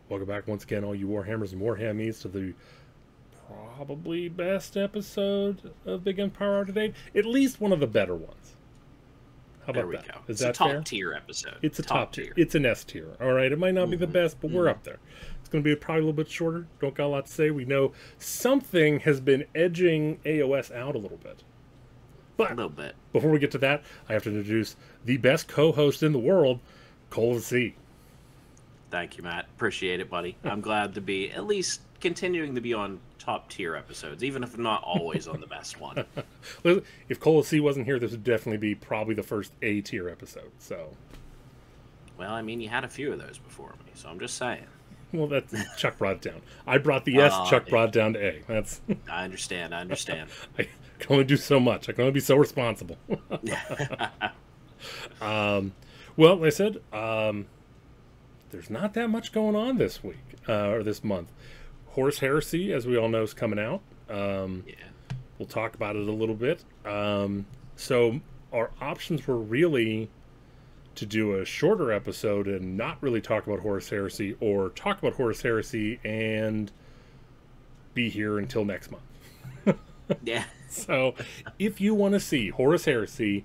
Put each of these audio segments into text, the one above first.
Welcome back once again, all you Warhammers and Warhammies, to the probably best episode of Big Empire to date. At least one of the better ones. How There about we that? go. Is It's a that fair? top tier episode. It's a top tier. It's an S tier. All right, it might not be the best, but we're up there. It's going to be probably a little bit shorter. Don't got a lot to say. We know something has been edging AOS out a little bit. But A little bit. before we get to that, I have to introduce the best co-host in the world, Cole of the Sea. Thank you, Matt. Appreciate it, buddy. I'm glad to be at least continuing to be on top tier episodes, even if I'm not always on the best one. If Cole of the Sea wasn't here, this would definitely be probably the first A tier episode. So, Well, I mean, you had a few of those before me, so I'm just saying. well, that's Chuck brought it down. I brought the S. Chuck yeah. brought it down to A. That's I understand. I understand. I can only do so much. I can only be so responsible. Well, like I said, there's not that much going on this week or this month. Horus Heresy, as we all know, is coming out. Yeah. We'll talk about it a little bit. So our options were really to do a shorter episode and not really talk about Horus Heresy, or talk about Horus Heresy and be here until next month. Yeah. So if you want to see Horus Heresy,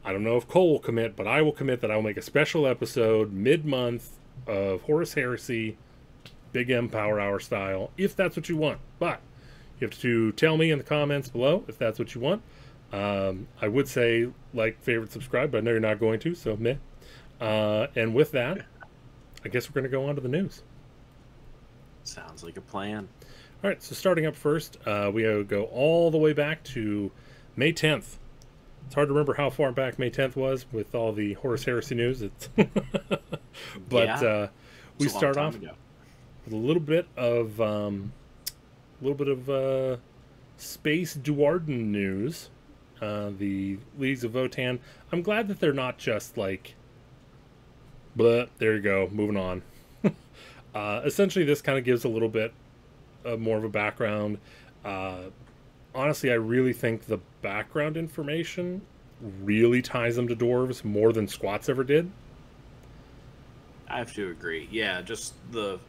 I don't know if Cole will commit, but I will commit that I will make a special episode mid-month of Horus Heresy, Big M Power Hour style, if that's what you want. But you have to tell me in the comments below if that's what you want. I would say like, favorite, subscribe, but I know you're not going to, so meh. And with that, I guess we're going to go on to the news. Sounds like a plan. All right, so starting up first, we go all the way back to May 10th. It's hard to remember how far back May 10th was with all the Horus Heresy news. It's but Yeah. we It's a long start time off ago. with a little bit of space Duarden news. The Leagues of Votan. I'm glad that they're not just like, but there you go, moving on. Essentially, this kind of gives a little bit more of a background. Honestly, I really think the background information really ties them to dwarves more than squats ever did. I have to agree. Yeah, just the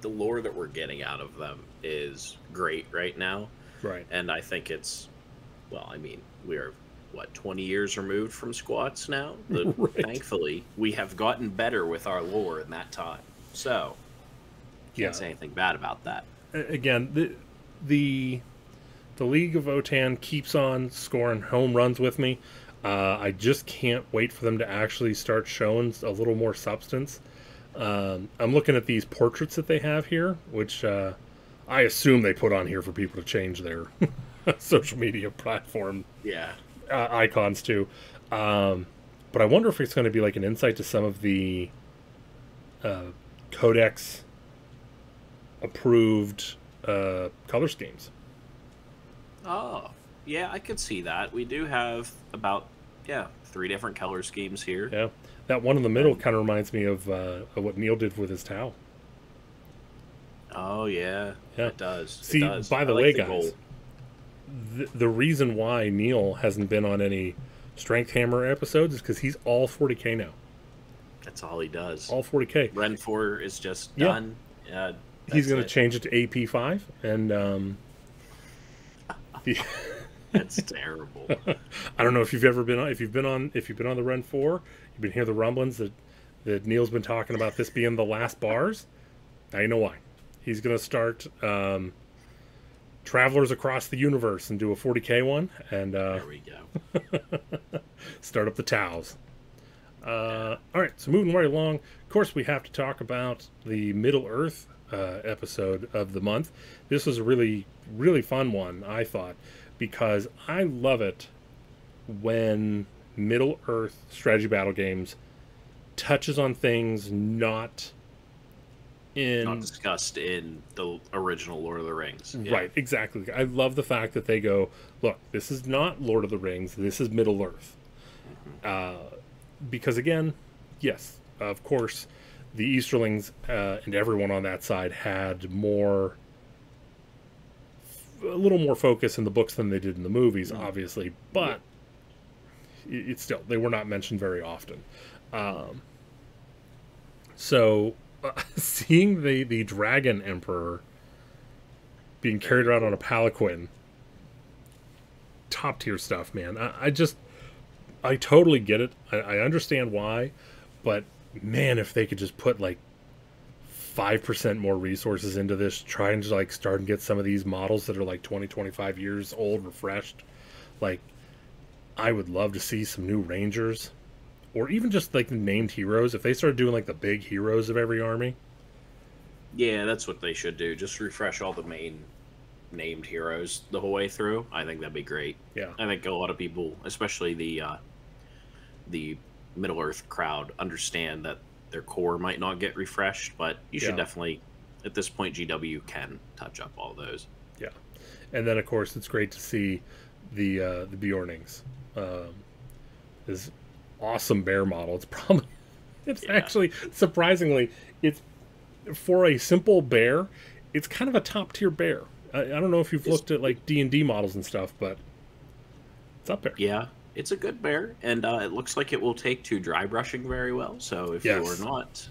lore that we're getting out of them is great right now. Right. And I think it's, well, I mean, we're, what, 20 years removed from squats now? Right. Thankfully, we have gotten better with our lore in that time. So, can't say anything bad about that. Again, the League of Votan keeps on scoring home runs with me. I just can't wait for them to actually start showing a little more substance. I'm looking at these portraits that they have here, which I assume they put on here for people to change their social media platform Yeah. icons to. But I wonder if it's going to be like an insight to some of the Codex approved color schemes. Oh, yeah, I could see that. We do have about, 3 different color schemes here. Yeah, that one in the middle kind of reminds me of what Neil did with his Tau. Oh, yeah. Yeah. It does. See, it does. by the I like way, the guys, gold. the reason why Neil hasn't been on any Strength Hammer episodes is because he's all 40k now. That's all he does. All 40k. Ren 4 is just Yeah. done. He's going to it. change it to AP5, and That's terrible. I don't know if you've ever been on, if you've been on the Ren 4, you've been hearing the rumblings that Neil's been talking about this being the last bars. Now you know why. He's going to start Travelers Across the Universe and do a 40k one, and There we go. start up the Taus. All right, so moving right along. Of course, we have to talk about the Middle Earth episode of the month. This was a really, really fun one, I thought, because I love it when Middle Earth strategy battle games touches on things not Not discussed in the original Lord of the Rings. Yeah. Right, exactly. I love the fact that they go, look, this is not Lord of the Rings, this is Middle Earth. Because again, yes, of course, the Easterlings and everyone on that side had a little more focus in the books than they did in the movies, obviously, but it's still, they were not mentioned very often. So seeing the Dragon Emperor being carried around on a palanquin, top tier stuff, man. I totally get it. I understand why, but man, if they could just put like 5% more resources into this, try and just like start and get some of these models that are like 20, 25 years old refreshed. Like, I would love to see some new Rangers, or even just like the named heroes. If they started doing like the big heroes of every army. Yeah, that's what they should do. Just refresh all the main named heroes the whole way through. I think that'd be great. Yeah. I think a lot of people, especially the Middle Earth crowd, understand that their core might not get refreshed, but you should definitely, at this point, GW can touch up all those. Yeah. And then of course it's great to see the Bjornings. This awesome bear model. It's probably actually surprisingly, it's for a simple bear, it's kind of a top tier bear. I don't know if you've looked at like D&D models and stuff, but it's up there. Yeah, it's a good bear, and it looks like it will take to dry brushing very well. So if you are not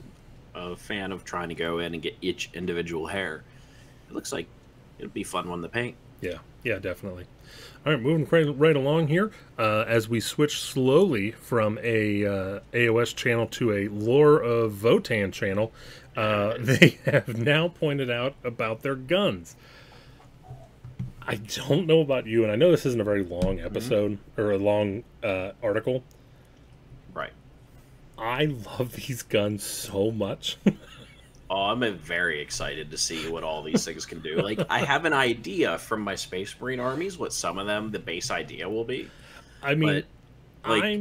a fan of trying to go in and get each individual hair, it looks like it'll be fun one to paint. Yeah, definitely. All right, moving right along here as we switch slowly from a AOS channel to a Lore of Votann channel. They have now pointed out about their guns. I don't know about you, and I know this isn't a very long episode or a long article. Right. I love these guns so much. Oh, I'm very excited to see what all these things can do. Like, I have an idea from my Space Marine armies what some of them, the base idea will be. I mean, but, like,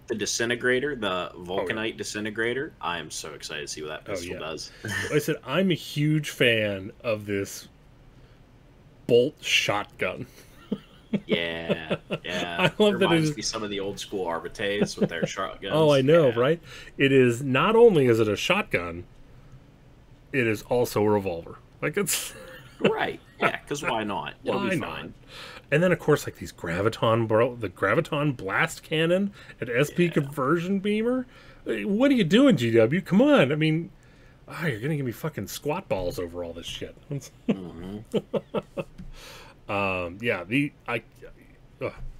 the Disintegrator, the Vulcanite Disintegrator, I am so excited to see what that pistol does. I said, I'm a huge fan of this bolt shotgun. Yeah. I love that. It reminds me some of the old school Arbites with their shotguns. Oh, I know, right? It is, not only is it a shotgun, it is also a revolver. Like, it's right. Yeah, because why not? It'll why be not? fine. And then of course like these the Graviton blast cannon and SP conversion beamer. What are you doing, GW? Come on. I mean, you're gonna give me fucking squat balls over all this shit.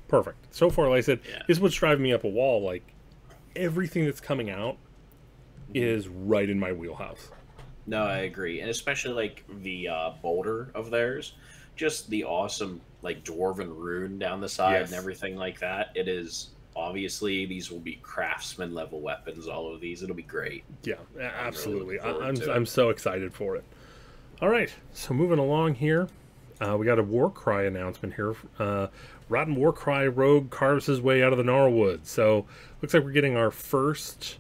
Perfect. So far, like I said, this is what's driving me up a wall. Like, everything that's coming out is right in my wheelhouse. No, I agree, and especially like the boulder of theirs, just the awesome like dwarven rune down the side and everything like that. It is obviously these will be craftsman level weapons. All of these, it'll be great. Yeah, absolutely. I'm so excited for it. All right, so moving along here, we got a Warcry announcement here. Rotten Warcry rogue carves his way out of the Gnarlwood. So looks like we're getting our first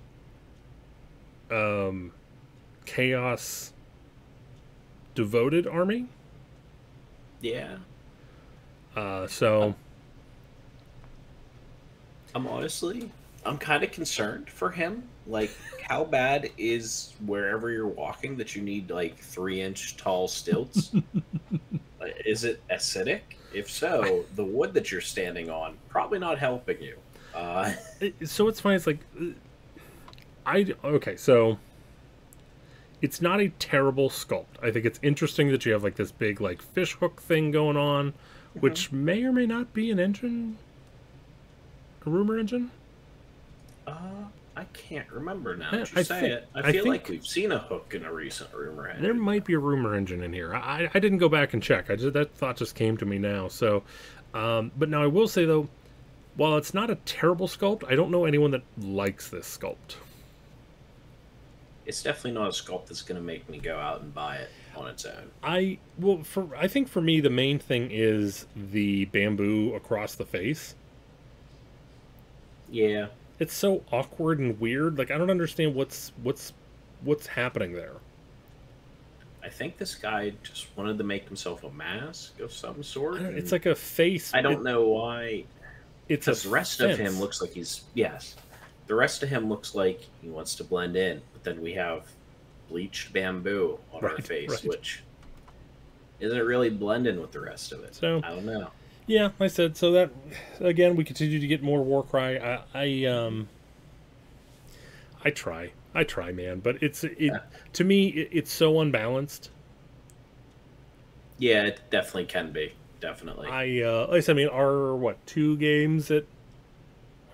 Chaos devoted army. Yeah. So I'm kind of concerned for him. Like, how bad is wherever you're walking that you need like 3-inch tall stilts? Is it acidic? If so, the wood that you're standing on probably not helping you. So it's funny. It's like so it's not a terrible sculpt. I think it's interesting that you have like this big like fish hook thing going on, which may or may not be an engine, a rumor engine. I can't remember now. I feel like we've seen a hook in a recent rumor engine. There might be a rumor engine in here. I didn't go back and check. That thought just came to me now. So, but now I will say though, while it's not a terrible sculpt, I don't know anyone that likes this sculpt. It's definitely not a sculpt that's going to make me go out and buy it on its own. I think for me the main thing is the bamboo across the face. Yeah. It's so awkward and weird. Like, I don't understand what's happening there. I think this guy just wanted to make himself a mask of some sort. It's like a face. I don't know why. It's the rest of him looks like the rest of him looks like he wants to blend in. But then we have bleached bamboo on our face, which isn't really blending with the rest of it. So I don't know. Yeah, I said so. That again, we continue to get more Warcry. I try. I try, man, but Yeah. to me it's so unbalanced. Yeah, it definitely can be. Definitely. Like I said, I mean, our what, two games at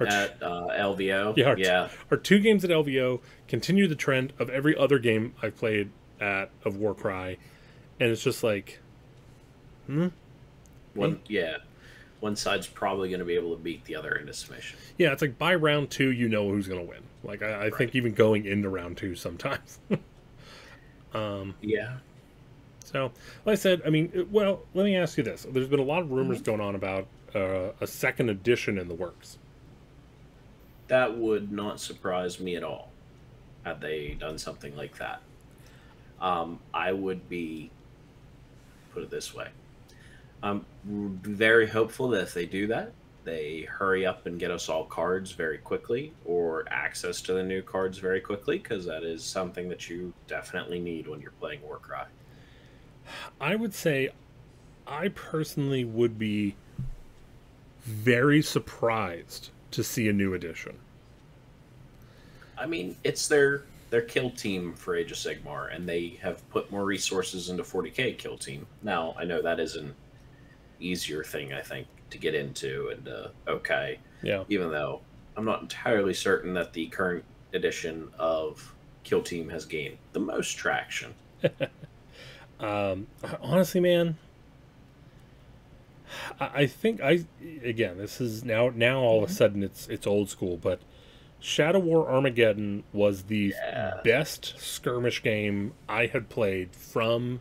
our At LVO, yeah, yeah. our two games at LVO continue the trend of every other game I've played at of Warcry, and it's just like, hmm, eh? Yeah, one side's probably going to be able to beat the other in a submission. Yeah, it's like by round two, you know who's going to win. Like I think Right. even going into round two sometimes. um, Yeah. so, like I said, I mean, well, let me ask you this: there's been a lot of rumors Mhm. going on about a second edition in the works. That would not surprise me at all had they done something like that. I would be, put it this way, I'm very hopeful that if they do that, they hurry up and get us all cards very quickly or access to the new cards very quickly because that is something that you definitely need when you're playing Warcry. I would say, I personally would be very surprised to see a new edition. I mean, it's their kill team for Age of Sigmar, and they have put more resources into 40k kill team. Now, I know that is an easier thing, I think, to get into and okay, Yeah. even though I'm not entirely certain that the current edition of Kill Team has gained the most traction. Honestly, man, I think again, this is now all of a sudden it's old school, but Shadow War Armageddon was the Yeah, best skirmish game I had played from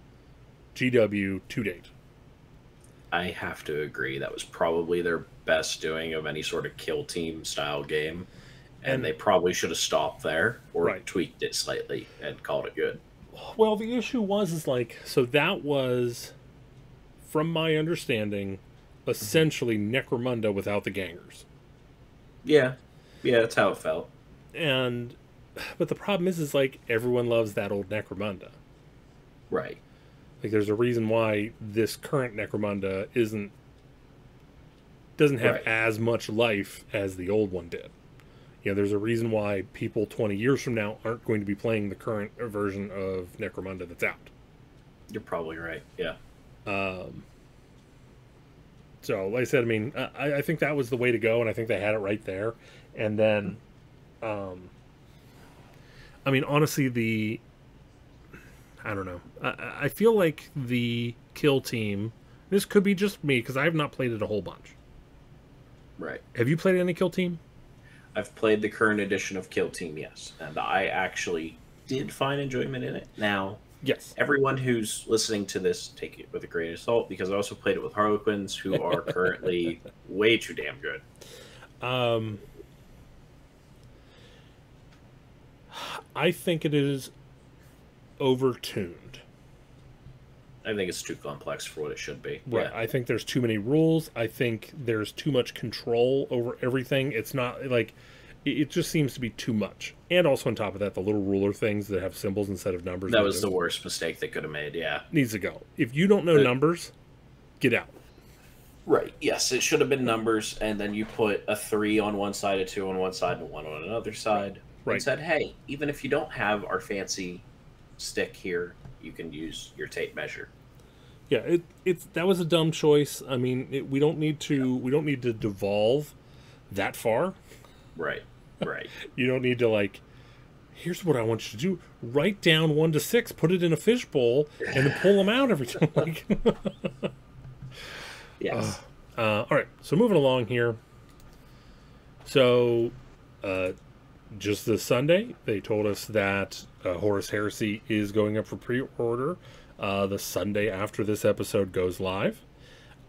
GW to date. I have to agree. That was probably their best doing of any sort of Kill Team style game. And And they probably should have stopped there or right. tweaked it slightly and called it good. Well, the issue was is like, so that was, from my understanding, essentially Necromunda without the gangers. Yeah, yeah, that's how it felt. And but the problem is like everyone loves that old Necromunda. Right, Like there's a reason why this current Necromunda doesn't have right. as much life as the old one did. You know, there's a reason why people 20 years from now aren't going to be playing the current version of Necromunda that's out. You're probably right. Yeah. Um, so, like I said, I mean, I think that was the way to go, and I think they had it right there. And then, um, I mean, honestly, I don't know. I feel like the kill team. This could be just me because I have not played it a whole bunch. Right. Have you played any kill team? I've played the current edition of Kill Team, yes, and I actually did find enjoyment in it. Now, Yes. everyone who's listening to this, take it with a grain of salt because I also played it with Harlequins, who are currently way too damn good. Um, I think it is overtuned. I think it's too complex for what it should be. Right. Yeah, I think there's too many rules. I think there's too much control over everything. It's not like it just seems to be too much. And also on top of that, the little ruler things that have symbols instead of numbers. that was the worst mistake they could have made. Yeah. Needs to go. If you don't know numbers, get out. Right. Yes, it should have been numbers, and then you put a 3 on one side, a 2 on one side, and a 1 on another side, Right. and said, "Hey, even if you don't have our fancy stick here, you can use your tape measure." Yeah, it's that was a dumb choice. I mean, we don't need to devolve that far. Right. Right. You don't need to like. Here's what I want you to do: write down 1 to 6, put it in a fishbowl, and then pull them out every time. Like, Yes. all right. So moving along here. So, just this Sunday, they told us that Horus Heresy is going up for pre-order. The Sunday after this episode goes live,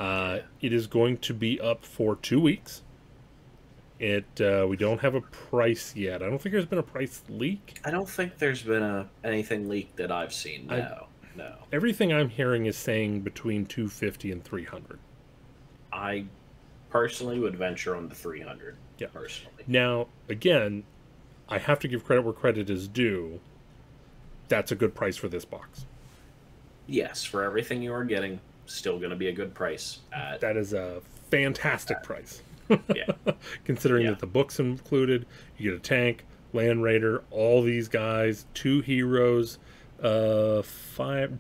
it is going to be up for 2 weeks. We don't have a price yet. I don't think there's been a price leak. I don't think there's been anything leaked that I've seen. No, no. Everything I'm hearing is saying between 250 and 300. I personally would venture on the 300. Yeah. Personally. Now, again, I have to give credit where credit is due. That's a good price for this box. Yes, for everything you are getting, still going to be a good price. That is a fantastic price. Yeah. Considering Yeah. that the book's included, you get a tank, Land Raider, all these guys, 2 heroes, 10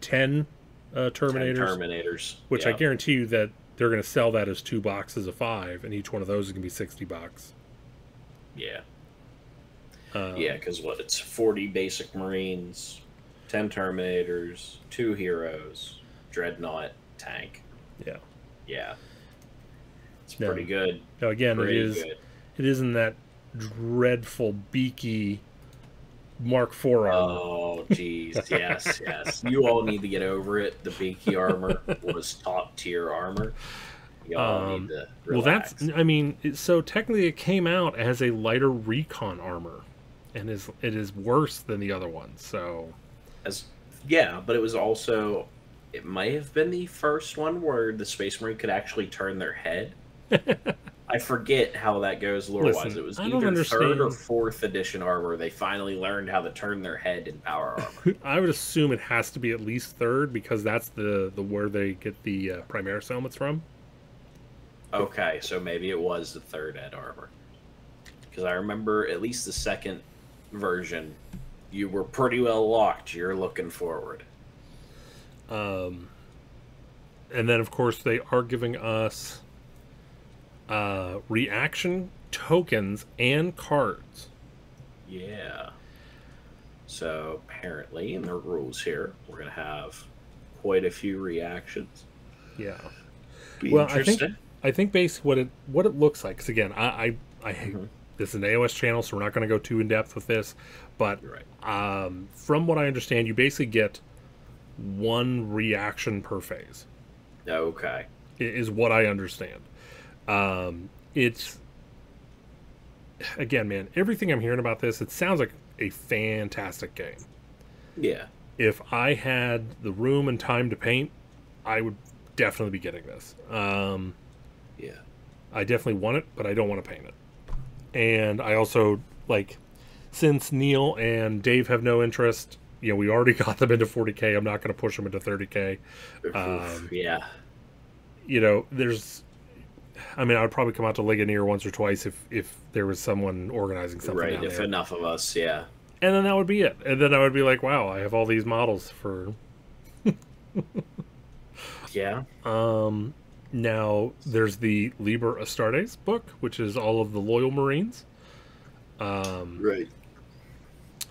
Terminators. 10 Terminators. Which I guarantee you that they're going to sell that as 2 boxes of 5, and each one of those is going to be $60. Yeah. Yeah, because it's 40 basic Marines, 10 Terminators, 2 heroes, Dreadnought, tank. Yeah. Yeah. It's pretty good. Now again, it isn't that dreadful beaky Mark IV armor. Oh, jeez. Yes, yes. You all need to get over it. The beaky armor was top tier armor. Y'all need to relax. Well, I mean, so technically it came out as a lighter recon armor, and it is worse than the other ones. So, yeah, but it was also, it might have been the first one where the Space Marine could actually turn their head. I forget how that goes lore-wise. It was either 3rd or 4th edition armor. They finally learned how to turn their head in power armor. I would assume it has to be at least 3rd, because that's the where they get the Primaris helmets from. Okay, so maybe it was the 3rd ed armor. Because I remember at least the 2nd version, you were pretty well locked. You're looking forward. And then, of course, they are giving us reaction tokens and cards. Yeah. So apparently, in the rules here, we're going to have quite a few reactions. Yeah. Well, I think basically what it looks like. Because again, I this is an AOS channel, so we're not going to go too in depth with this. But from what I understand, you basically get 1 reaction per phase. Okay. Is what I understand. It's, again, man, everything I'm hearing about this, it sounds like a fantastic game. Yeah. If I had the room and time to paint, I would definitely be getting this. Yeah. I definitely want it, but I don't want to paint it. And I also, like, since Neil and Dave have no interest, we already got them into 40K. I'm not going to push them into 30K. Yeah. I would probably come out to Ligonier once or twice if there was someone organizing something. Right, if enough of us, yeah. And then that would be it. And then I would be like, wow, I have all these models for... Yeah. Now, there's the Liber Astartes book, which is all of the Loyal Marines. Right.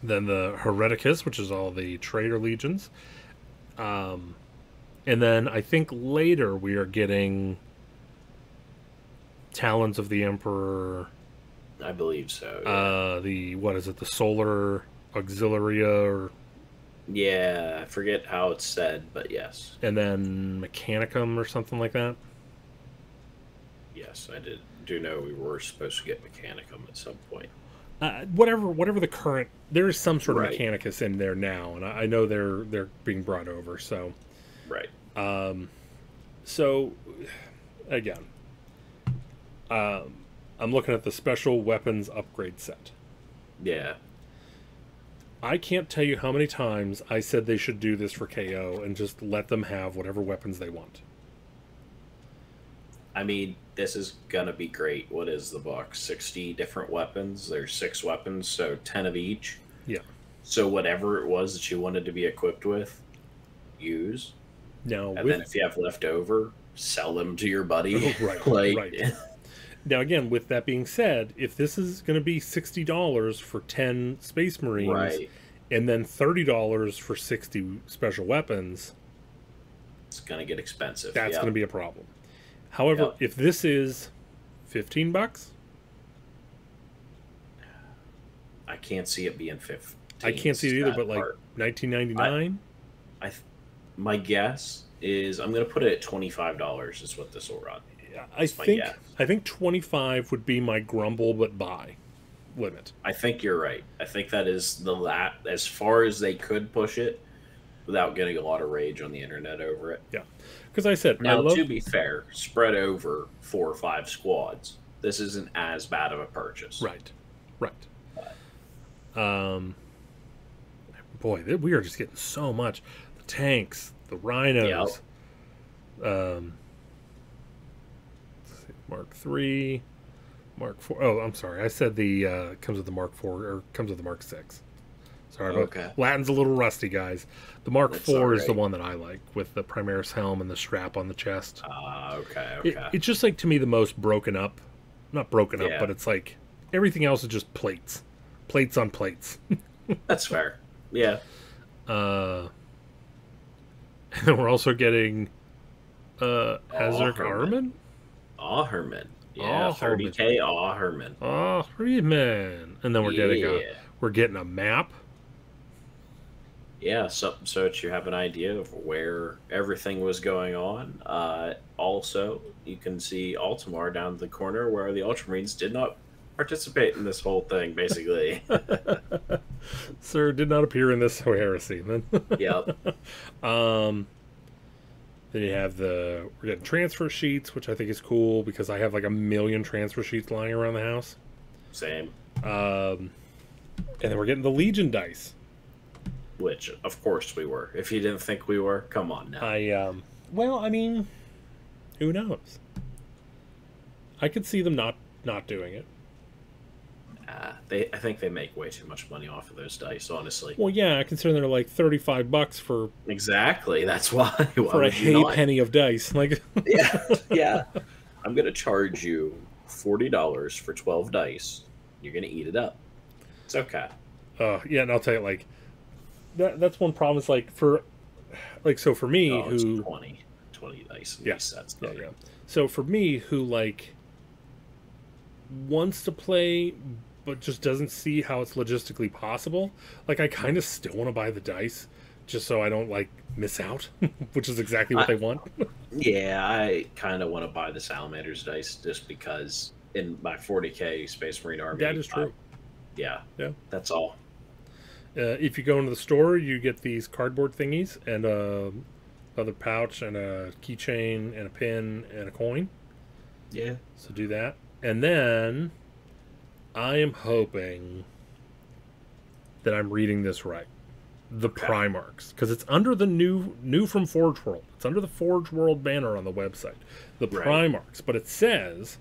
Then the Hereticus, which is all the Traitor Legions. And then I think later we are getting Talons of the Emperor. I believe so. Yeah. The Solar Auxilia, or... Yeah, I forget how it's said, but yes. And then Mechanicum or something like that. Yes, I do know we were supposed to get Mechanicum at some point. Whatever the current, there is some sort of Mechanicus in there now, and I know they're being brought over. So, right. So, again, I'm looking at the special weapons upgrade set. Yeah. I can't tell you how many times I said they should do this for KO and just let them have whatever weapons they want. I mean, this is gonna be great. What is the book? 60 different weapons. There's 6 weapons, so 10 of each. Yeah. So whatever it was that you wanted to be equipped with, use. Now, and then if you have left over, sell them to your buddy. Right. Now, again, with that being said, if this is going to be $60 for 10 Space Marines, and then $30 for 60 special weapons, it's going to get expensive. That's going to be a problem. However, if this is $15, I can't see it being 15. I can't see it either, but like $19.99. My guess is I'm going to put it at $25. Is what this will run. I think 25 would be my grumble but buy limit. I think you're right. I think that is as far as they could push it without getting a lot of rage on the internet over it. Yeah, because I said now to be fair, spread over 4 or 5 squads, this isn't as bad of a purchase. Right. Boy, we are just getting so much. The tanks, the rhinos. Mark 3, Mark IV. Oh, I'm sorry. I said the comes with the Mark IV or comes with the Mark VI. Sorry, but Okay. Latin's a little rusty, guys. The Mark That's IV all is the right. one that I like, with the Primaris helm and the strap on the chest. Okay, It, okay. it's just like, to me, the most broken up. Not broken up, Yeah. but it's like everything else is just plates, plates on plates. That's fair. Yeah. And then we're also getting Azurk Herman. Armin. Herman. Yeah, Herman. 30K Herman. Herman. And then we're getting a map. Yeah, so that you have an idea of where everything was going on. Also, you can see Altamar down the corner where the Ultramarines did not participate in this whole thing, basically. Sir did not appear in this heresy. Then Yep. Then you have we're getting transfer sheets, which I think is cool because I have like a million transfer sheets lying around the house. Same. And then we're getting the Legion dice. Which, of course, we were. If you didn't think we were, come on now. Well, I mean, who knows? I could see them not doing it. I think they make way too much money off of those dice, honestly. Well, yeah, considering they're like $35 for Exactly. That's why. for a penny of dice. Like, yeah. I'm gonna charge you $40 for 12 dice. You're gonna eat it up. It's okay. Yeah, and I'll tell you, like, that's one problem. Is like for me, It's who 20 dice. Yeah. Sets, yeah. So for me, who like wants to play but just doesn't see how it's logistically possible, like I kind of still want to buy the dice just so I don't like miss out, which is exactly what they want. Yeah, I kind of want to buy the Salamander's dice just because in my 40K Space Marine army. That is true. Yeah. That's all. If you go into the store, you get these cardboard thingies and a leather pouch and a keychain and a pin and a coin. Yeah. So do that. And then I am hoping that I'm reading this right. The Primarchs, because it's under the new from Forge World. It's under the Forge World banner on the website. The Primarchs, but it says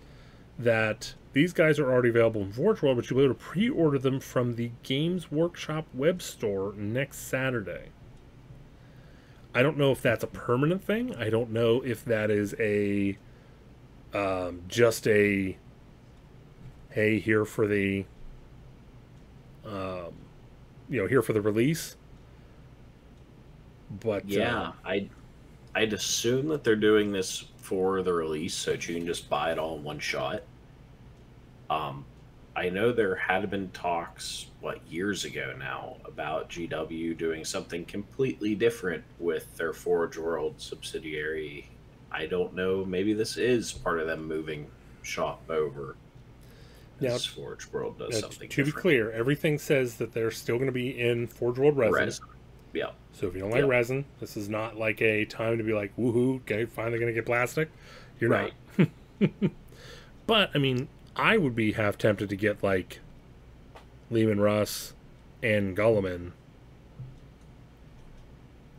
that these guys are already available in Forge World, but you'll be able to pre-order them from the Games Workshop web store next Saturday. I don't know if that's a permanent thing. I don't know if that is just a hey, here for the here for the release. But yeah, I'd assume that they're doing this for the release so that you can just buy it all in one shot. I know there had been talks, years ago now, about GW doing something completely different with their Forge World subsidiary. I don't know, maybe this is part of them moving shop over. Now, Forge World does something to be clear, everything says that they're still going to be in Forge World resin. Yeah. So if you don't like resin, this is not like a time to be like, woohoo, okay, finally going to get plastic. You're right. not. But, I mean, I would be half tempted to get, like, Leman Russ and Gulliman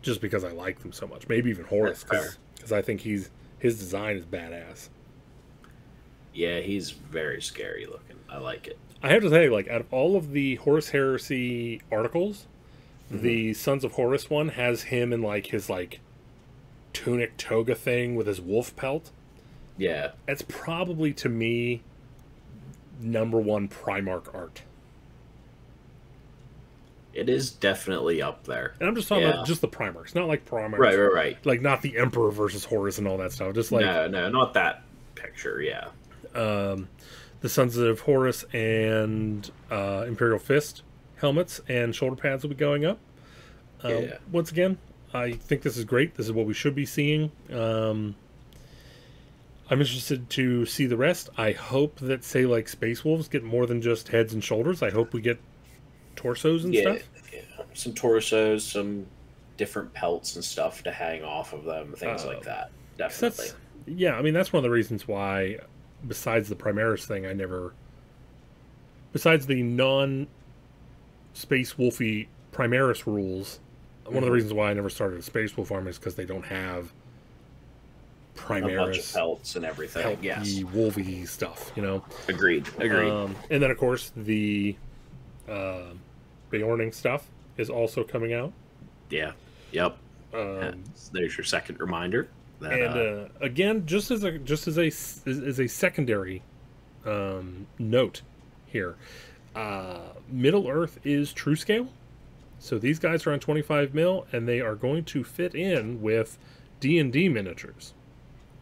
just because I like them so much. Maybe even Horus, because I think his design is badass. Yeah, he's very scary looking. I like it. I have to say, like, out of all of the Horus Heresy articles, the Sons of Horus one has him in, like, his, like, tunic toga thing with his wolf pelt. Yeah. That's probably, to me, #1 Primarch art. It is definitely up there. And I'm just talking about just the Primarchs, not like Primarchs. Right. Like, not the Emperor versus Horus and all that stuff. Just like... No, not that picture, yeah. The Sons of Horus and Imperial Fist helmets and shoulder pads will be going up. Once again, I think this is great. This is what we should be seeing. I'm interested to see the rest. I hope that, say, like Space Wolves get more than just heads and shoulders. I hope we get torsos and stuff. Yeah, some torsos, some different pelts and stuff to hang off of them, things like that. Definitely. I mean, that's one of the reasons why, besides the Primaris thing, besides the non-Space Wolfy Primaris rules, one of the reasons why I never started a Space Wolf army is because they don't have a bunch of Primaris, pelts and everything. pelty, Yes, wolvy stuff, you know. agreed. And then of course the Beorning stuff is also coming out. Yeah. Yep. Um, There's your second reminder. That, and again, just as a secondary note here, Middle Earth is true scale, so these guys are on 25 mil, and they are going to fit in with D&D miniatures.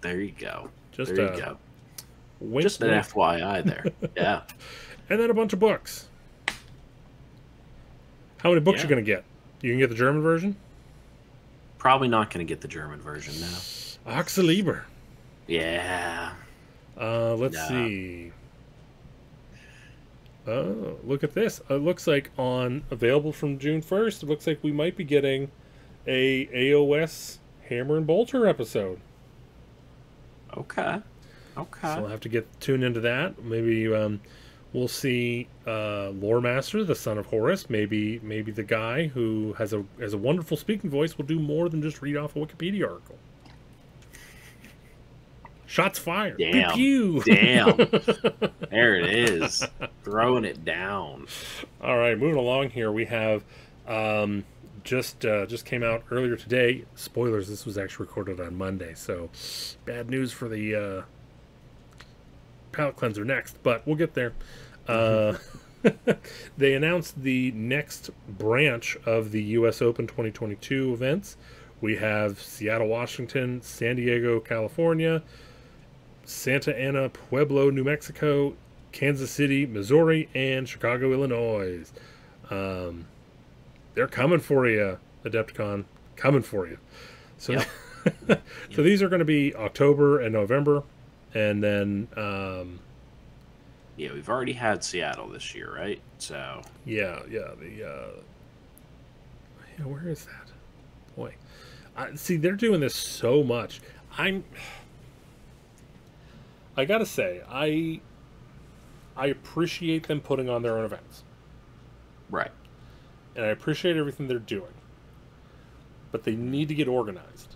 there you go. Just there you go. Wink, Just an wink. FYI there. Yeah. And then a bunch of books. How many books Yeah. you gonna get? You can get the German version. Probably not going to get the German version now. Axel Lieber. Yeah. Let's No. see. Oh, look at this. It looks like available from June 1st, it looks like we might be getting a AOS Hammer and Bolter episode. Okay. Okay. So I'll have to tune into that. Maybe we'll see Lore Master, the son of Horus. Maybe the guy who has a wonderful speaking voice will do more than just read off a Wikipedia article. Shots fired. Damn. Pew, pew. Damn. There it is. Throwing it down. All right, moving along here, we have just came out earlier today. Spoilers, this was actually recorded on Monday, so bad news for the palate cleanser next, but we'll get there. They announced the next branch of the U.S. Open 2022 events. We have Seattle, Washington, San Diego, California, Santa Ana, Pueblo, New Mexico, Kansas City, Missouri, and Chicago, Illinois. They're coming for you, Adepticon. Coming for you. So, Yep. so these are going to be October and November. And then, Yeah, we've already had Seattle this year, right? So yeah, where is that? Boy. See, they're doing this so much. I gotta say, I appreciate them putting on their own events. right. And I appreciate everything they're doing. But they need to get organized.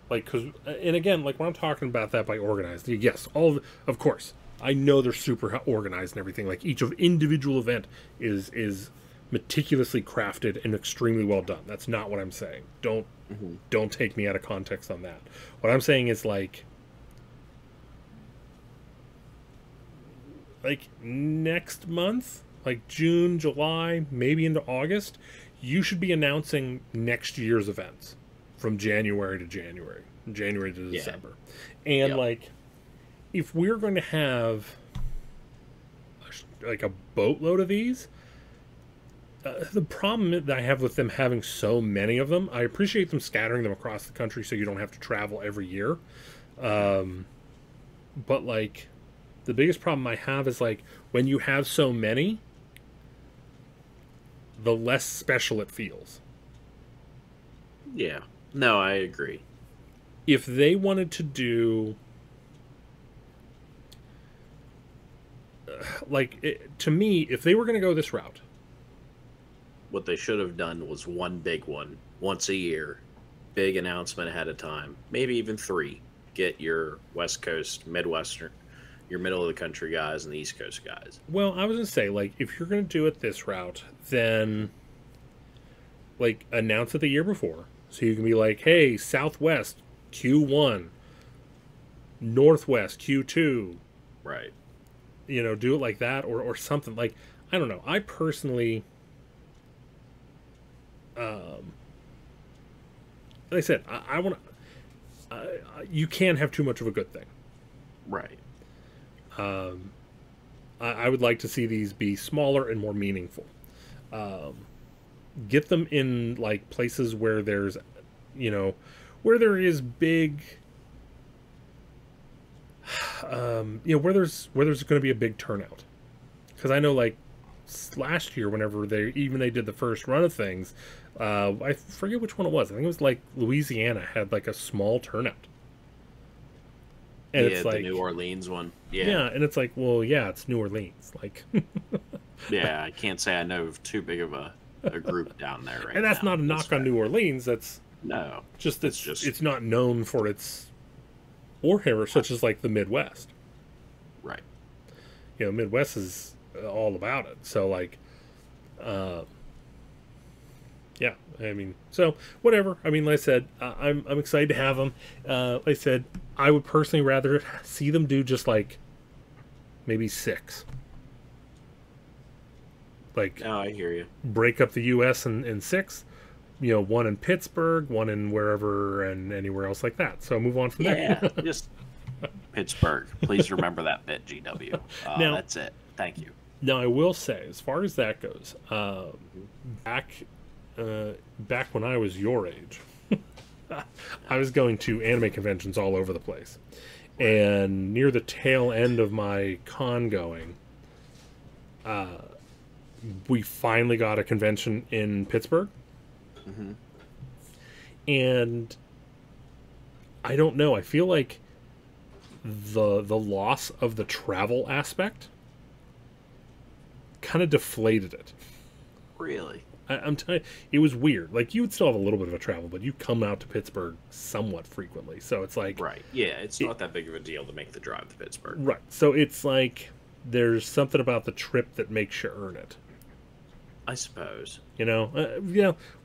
Like, and again, like when I'm talking about that by organized, yes, of course, I know they're super organized and everything. Like each individual event is meticulously crafted and extremely well done. That's not what I'm saying. Don't take me out of context on that. What I'm saying is like next month, like June, July, maybe into August, you should be announcing next year's events from January to December. And Yep. like if we're going to have like a boatload of these, the problem that I have with them having so many of them, I appreciate them scattering them across the country so you don't have to travel every year. But like the biggest problem I have is like when you have so many, the less special it feels. Yeah. No, I agree. If they wanted to do to me, if they were going to go this route, What they should have done was one big one once a year, big announcement ahead of time, maybe even 3. Get your West Coast, Midwestern, your middle of the country guys and the East Coast guys. well, I was going to say, like, if you're going to do it this route, then, like, announce it the year before. So you can be like, hey, Southwest, Q1, Northwest, Q2. Right. You know, do it like that or something. Like, I don't know. I personally, like I said, I want to, you can't have too much of a good thing. Right. I would like to see these be smaller and more meaningful. Get them in like places where there's, where there is big, where there's going to be a big turnout. Because I know like last year, whenever they did the first run of things, I forget which one it was. I think it was like Louisiana had like a small turnout. And yeah, it's the like New Orleans one. yeah, and it's like, well, yeah, it's New Orleans. Like, Yeah, I can't say I know of too big of a group down there right now. and that's not a knock on New Orleans. That's No, Just it's not known for its warhammer, such as like the Midwest. right. You know, Midwest is all about it. So like, uh, yeah, I mean, so whatever. I mean, like I said, I'm excited to have them. Like I said, I would personally rather see them do just like maybe 6. Like, No, I hear you. break up the U.S. in 6. You know, 1 in Pittsburgh, 1 in wherever, and anywhere else like that. So move on from Yeah, there. just Pittsburgh. Please remember that bit, GW. Now- That's it. Thank you. Now, I will say, as far as that goes, back when I was your age, I was going to anime conventions all over the place. And near the tail end of my con going, we finally got a convention in Pittsburgh. Mm-hmm. And I don't know. I feel like the loss of the travel aspect kind of deflated it. Really? I'm telling you, it was weird. Like, you would still have a little bit of a travel, but you come out to Pittsburgh somewhat frequently. So it's like... Right. Yeah, it's not that big of a deal to make the drive to Pittsburgh. Right. So it's like there's something about the trip that makes you earn it. I suppose. You know,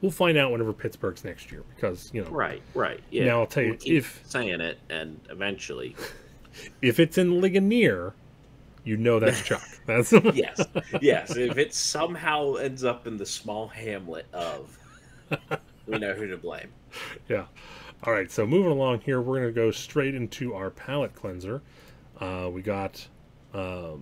we'll find out whenever Pittsburgh's next year because, you know... Right, yeah. Now, I'll tell you, We'll keep if saying it, and eventually... if it's in Ligonier, you know that's Chuck. That's yes. If it somehow ends up in the small hamlet of, we know who to blame. Yeah. All right. So moving along here, we're going to go straight into our palette cleanser. We got 3,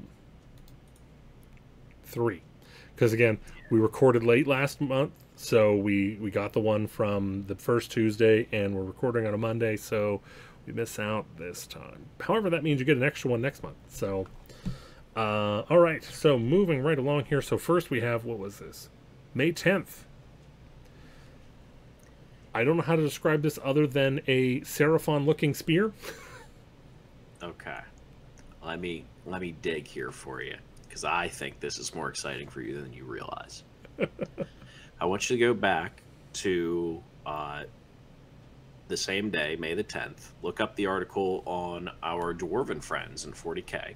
because again, we recorded late last month, so we got the one from the first Tuesday, and we're recording on a Monday, so we miss out this time. However, that means you get an extra one next month. So. All right, so moving right along here. So first we have, what was this? May 10th. I don't know how to describe this other than a Seraphon-looking spear. Okay. Let me dig here for you, because I think this is more exciting for you than you realize. I want you to go back to the same day, May the 10th. Look up the article on our Dwarven friends in 40K.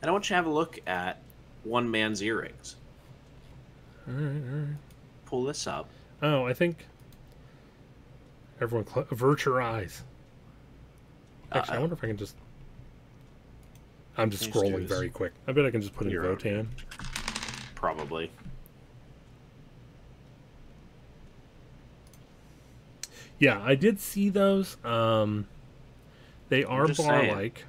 And I want you to have a look at One Man's Earrings. All right. Pull this up. Oh, I think everyone avert your eyes. Actually, I wonder if I can just... I'm just scrolling very quick. I bet I can just put in Votan. Probably. Yeah, I did see those. They are bar-like.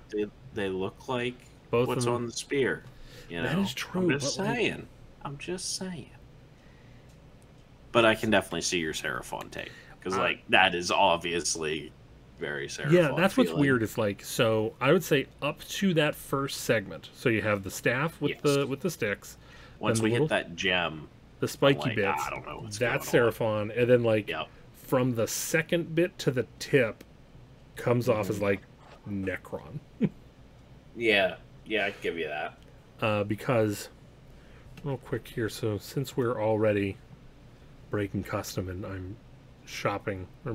They look like both what's on the spear. You know? That is true. I'm just saying. I'm just saying. But I can definitely see your Seraphon tape. Because, like, that is obviously very Seraphon. Yeah, that's what's weird. It's like, so I would say up to that first segment. So you have the staff with the sticks. Once we hit that gem, the spiky bits, I don't know what's that's going on. Seraphon. And then, like, from the second bit to the tip comes off as, like, Necron. Yeah, I can give you that. Because, real quick here, so since we're already breaking custom and I'm shopping or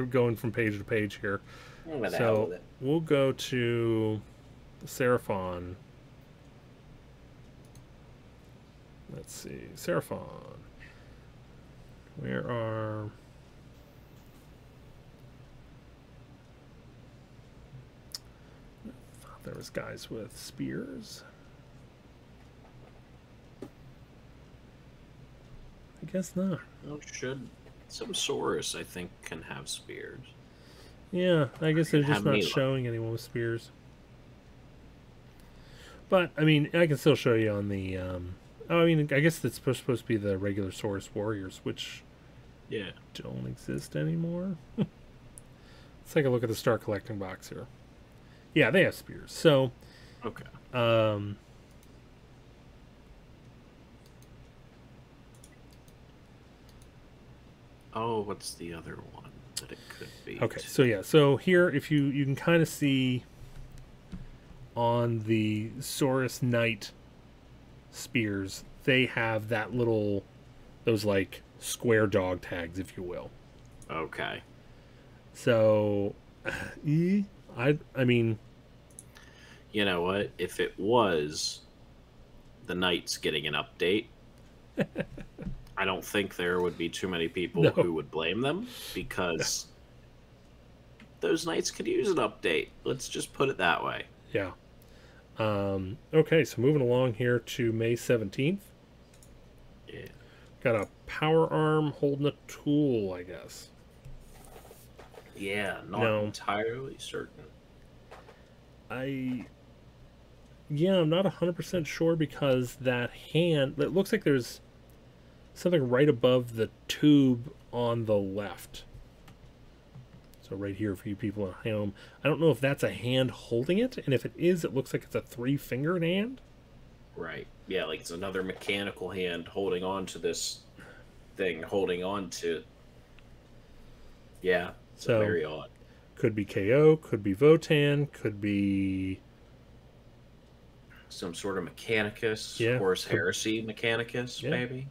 going from page to page here, so we'll go to Seraphon. Let's see, Seraphon. Where are... There was guys with spears. I guess not. Oh, some Saurus, I think, can have spears. Yeah, I guess they're just not showing anyone with spears. But, I mean, I can still show you on the... I mean, I guess it's supposed to be the regular Saurus warriors, which don't exist anymore. Let's take a look at the Start Collecting box here. Yeah, they have spears. So, okay. Oh, what's the other one that it could be? Okay, so yeah, so here, if you can kind of see on the Saurus Knight spears, they have that little, those like square dog tags, if you will. Okay. So, I mean, You know what? If it was the Knights getting an update, I don't think there would be too many people no, who would blame them because those Knights could use an update. Let's just put it that way. yeah. Okay, so moving along here to May 17th. Yeah. Got a power arm holding a tool, I guess. Yeah, not No. entirely certain. Yeah, I'm not 100% sure because that hand, it looks like there's something right above the tube on the left. So right here for you people at home. I don't know if that's a hand holding it, and if it is, it looks like it's a 3-fingered hand. Right. Yeah, like it's another mechanical hand holding on to this thing, holding on to. Yeah, it's So very odd. could be KO, could be Votan, could be Some sort of Mechanicus, yeah, Horus Heresy Mechanicus, yeah, maybe.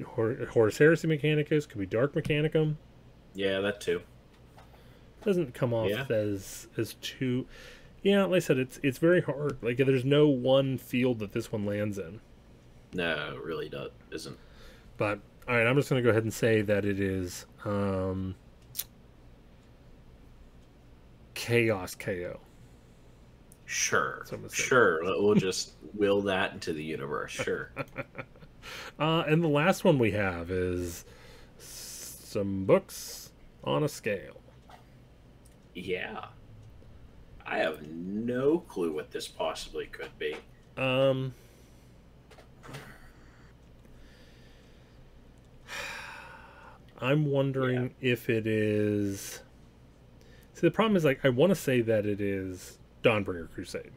Horus Heresy Mechanicus, could be Dark Mechanicum. Yeah, that too. Doesn't come off Yeah. as too. Yeah, like I said, it's very hard. Like there's no one field that this one lands in. No, it really isn't. But all right, I'm just gonna go ahead and say that it is Chaos KO. Sure, So I'm gonna say sure. We'll just will that into the universe. Sure. and the last one we have is some books on a scale. Yeah. I have no clue what this possibly could be. Um, I'm wondering if it is. See, the problem is like I want to say that it is Dawnbringer Crusade,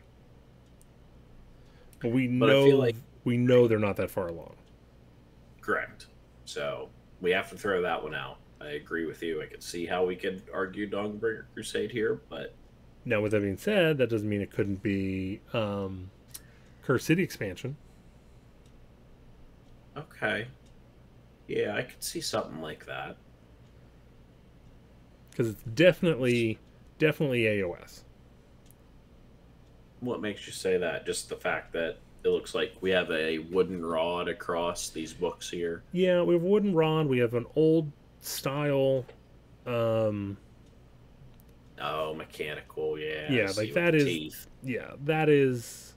but But I feel like we know they're not that far along. correct. So we have to throw that one out. I agree with you. I could see how we could argue Dawnbringer Crusade here, but Now, with that being said, that doesn't mean it couldn't be Curse City expansion. okay. Yeah, I could see something like that. Because it's definitely AOS. What makes you say that? Just the fact that it looks like we have a wooden rod across these books here. Yeah, we have wooden rod. We have an old style. Oh, mechanical. Yeah. I Yeah, see like with that the is. teeth. Yeah, that is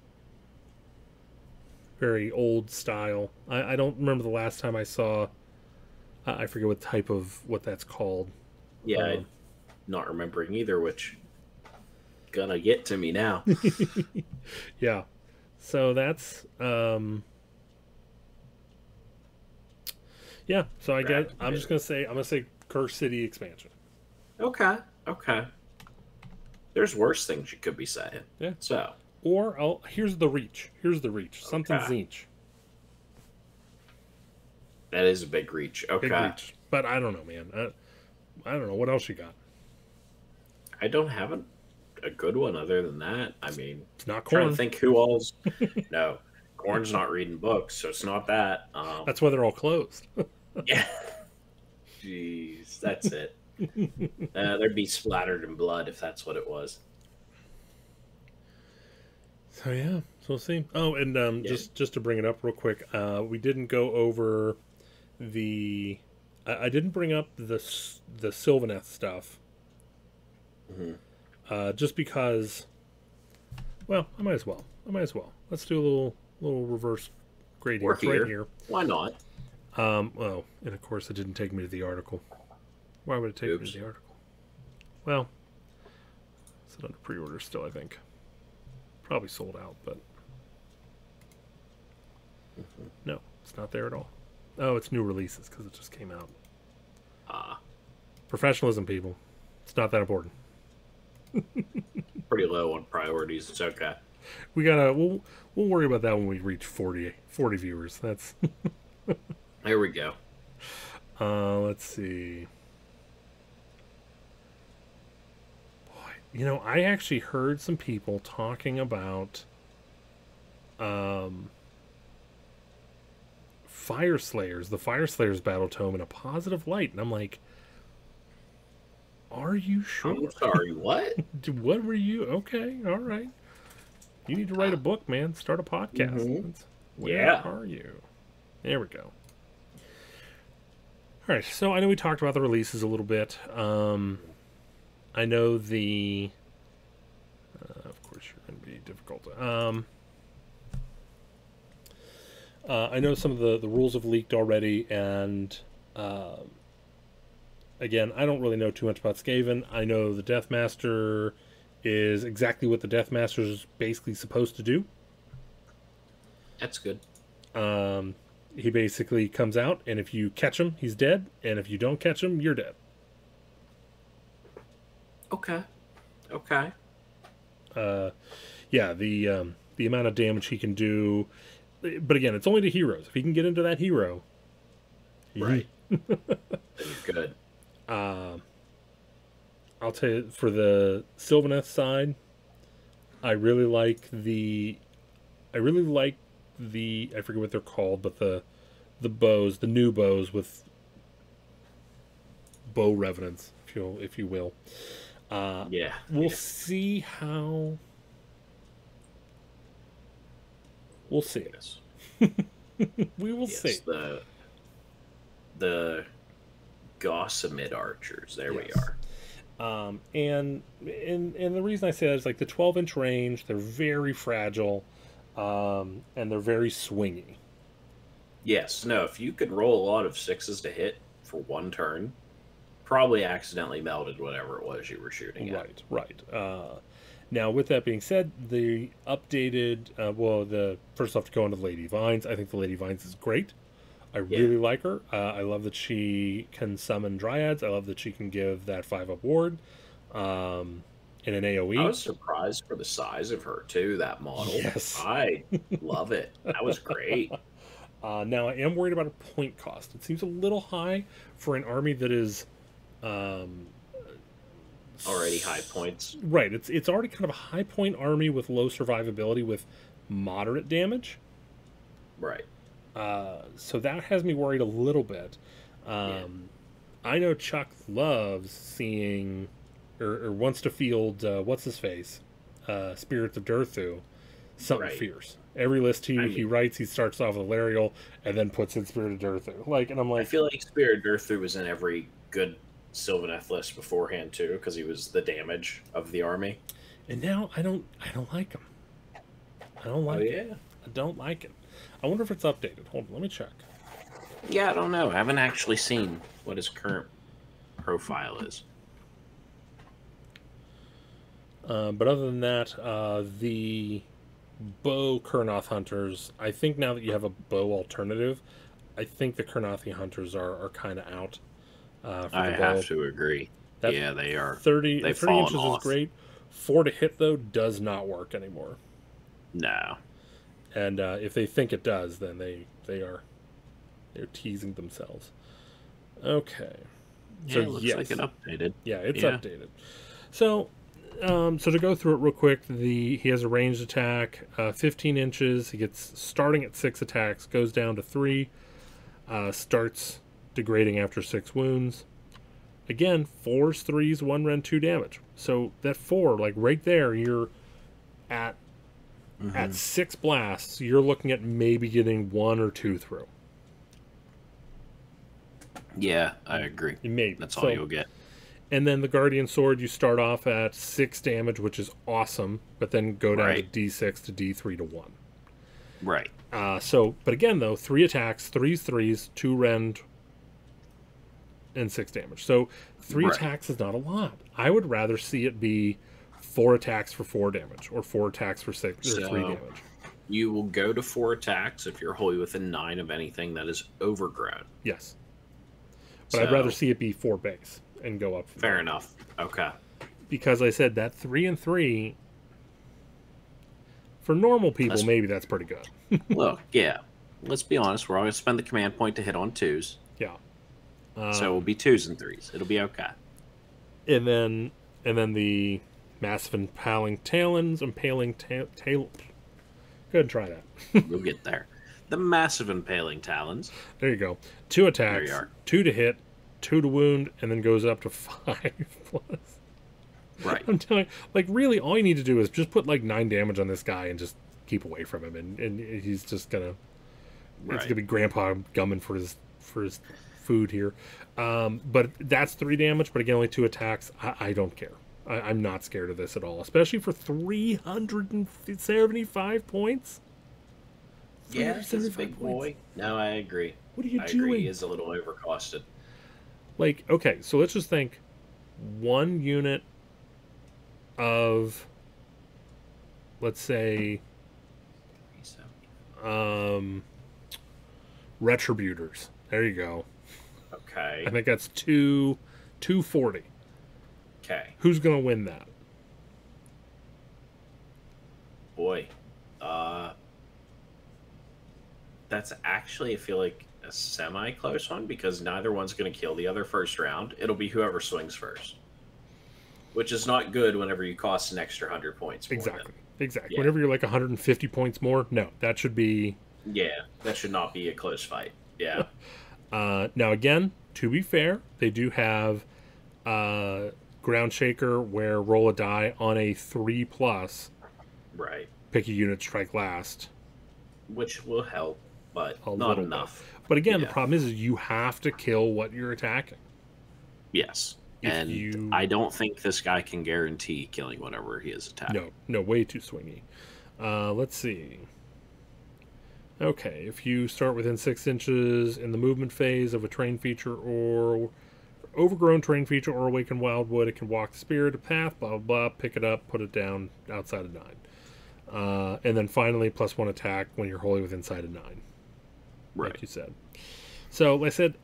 very old style. I don't remember the last time I saw. I forget what that's called. Yeah, I'm not remembering either, which gonna get to me now. Yeah, so that's yeah. So I get. I'm just gonna say Curse City expansion. Okay. Okay. There's worse things you could be saying. Yeah. So Or here's the reach. Here's the reach. Something Okay. Zinch. that is a big reach. Okay. Big reach. But I don't know, man. I don't know what else you got. I don't have a good one other than that. I mean, It's not trying corn. to think who else. No, Corn's not reading books, so it's not that. That's why they're all closed. Yeah. Jeez, that's it. They'd be splattered in blood if that's what it was. So yeah, so we'll see. Oh, and Yeah. just to bring it up real quick, we didn't go over the. I didn't bring up the Sylvaneth stuff, just because. Well, I might as well. Let's do a little reverse gradient We're right here. here. Why not? Oh, and of course it didn't take me to the article. Why would it take me Oops. to the article? Well, it's under pre-order still, I think. Probably sold out, but no, it's not there at all. Oh, it's new releases because it just came out. Professionalism, people. It's not that important. Pretty low on priorities. It's okay. We'll worry about that when we reach 40 viewers. That's There we go. let's see. Boy, I actually heard some people talking about Fire Slayers, the Fire Slayers battle tome in a positive light, and I'm like, Are you sure? I'm sorry, what? What were you? Okay, all right. You need to write a book, man. Start a podcast. Mm-hmm. Where Yeah. are you? There we go. All right, so I know we talked about the releases a little bit. I know the... of course, you're going to be difficult. I know some of the rules have leaked already, and again, I don't really know too much about Skaven. I know the Deathmaster is exactly what the Deathmaster is basically supposed to do. That's good. He basically comes out, and if you catch him, he's dead, and if you don't catch him, you're dead. Okay. Okay. Yeah, the amount of damage he can do, but again, it's only to heroes. If he can get into that hero, Right. Then you're good. I'll tell you, for the Sylvaneth side, I really like the I forget what they're called, but the bows, the new bows with bow revenants, if you will. Yeah. We'll see how. We'll see. Yes. We will Yes, see. The Gossamed archers. There we Yes. are. And the reason I say that is like the 12-inch range, they're very fragile, and they're very swingy. Yes. No, if you could roll a lot of sixes to hit for one turn, probably accidentally melted whatever it was you were shooting at. Right. Now, with that being said, the updated, first off, to go into the Lady Vines, I think the Lady Vines is great. I really like her. I love that she can summon dryads. I love that she can give that 5-up ward in an AoE. I was surprised for the size of her too. That model. Yes. I love it. That was great. Now, I am worried about a point cost. It seems a little high for an army that is Already high points. right. It's already kind of a high point army with low survivability with moderate damage. Right. So that has me worried a little bit. I know Chuck loves seeing, or wants to field, what's his face, Spirits of Durthu, something Right. fierce. Every list he writes, he starts off with Alariel and then puts in Spirit of Durthu. And I'm I like, feel like Spirit Durthu was in every good Sylvaneth list beforehand too, because he was the damage of the army. and now I don't like him. I don't like it. Yeah. I don't like it. I wonder if it's updated. Hold on, let me check. Yeah, I don't know. I haven't actually seen what his current profile is. But other than that, the bow Kurnoth hunters, I think now that you have a bow alternative, I think the Kurnothi hunters are kind of out. For I the bow. have to agree. That Yeah, they are. 30 They've 30 inches fallen is off. great. 4 to hit, though, does not work anymore. No. And if they think it does, then they're teasing themselves. Okay. Yeah, it looks like it updated. Yeah, it's Yeah. updated. So to go through it real quick, he has a ranged attack, 15 inches. He gets starting at 6 attacks, goes down to 3, starts degrading after 6 wounds. Again, 4s, 3s, 1 rend, 2 damage. So that 4, like right there, you're at 6 blasts. You're looking at maybe getting 1 or 2 through. Yeah, I agree. Maybe That's all you'll get. And then the Guardian Sword, you start off at 6 damage, which is awesome, but then go down Right. to D6 to D3 to 1. Right. But again, though, 3 attacks, 3s, 3s, 2 rend, and 6 damage. So 3 Right. attacks is not a lot. I would rather see it be 4 attacks for 4 damage, or 4 attacks for 6 or 3 So- damage. You will go to 4 attacks if you're wholly within 9 of anything that is overgrown. Yes. But I'd rather So- see it be 4 base and go up from Fair there. enough. Okay. Because I said that 3 and 3, for normal people, That's- maybe that's pretty good. Look, yeah. Let's be honest. We're all going to spend the command point to hit on 2s. Yeah. So it will be 2s and 3s. It'll be okay. And then the massive impaling talons, tail. Go ahead and try that. We'll get there. The massive impaling talons. There you go. 2 attacks, There you are. 2 to hit, 2 to wound, and then goes up to 5 plus. Right. I'm telling you, like, really, all you need to do is just put like 9 damage on this guy and just keep away from him, and he's just gonna. It's gonna be Grandpa gumming for his food here. But that's 3 damage. But again, only 2 attacks. I don't care. I'm not scared of this at all, especially for 375 points. Yeah, he's a big boy. No, I agree. What are you I doing? agree. He is a little overcosted. Like, okay, so let's just think 1 unit of, let's say, Retributors. There you go. Okay. I think that's 240. Okay. Who's gonna win that? Boy, that's actually, I feel like, a semi-close one, because neither one's going to kill the other first round. It'll be whoever swings first, which is not good whenever you cost an extra 100 points. Exactly. Yeah. Whenever you're like 150 points more, no, that should be. Yeah, that should not be a close fight. Yeah. Now again, to be fair, they do have Ground Shaker, where roll a die on a 3+. Right. Pick a unit, strike last, which will help, but a not little enough. Bit. But again, the problem is you have to kill what you're attacking. Yes. And I don't think this guy can guarantee killing whatever he is attacking. No, way too swingy. Let's see. Okay, if you start within 6 inches in the movement phase of a terrain feature or overgrown terrain feature or awakened wildwood, it can walk the spirit a path, blah, blah, blah, pick it up, put it down outside of 9. And then finally, +1 attack when you're wholly within sight of 9. Right. Like you said. So, like I said,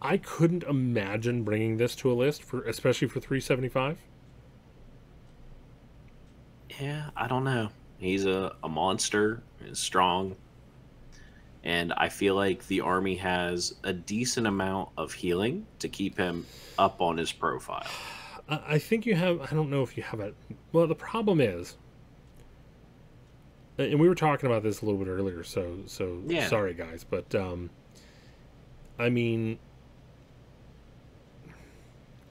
I couldn't imagine bringing this to a list, especially for 375. Yeah, I don't know. He's a monster. He's strong. And I feel like the army has a decent amount of healing to keep him up on his profile. I think you have... I don't know if you have it. Well, the problem is... And we were talking about this a little bit earlier, so yeah. Sorry, guys. But, I mean...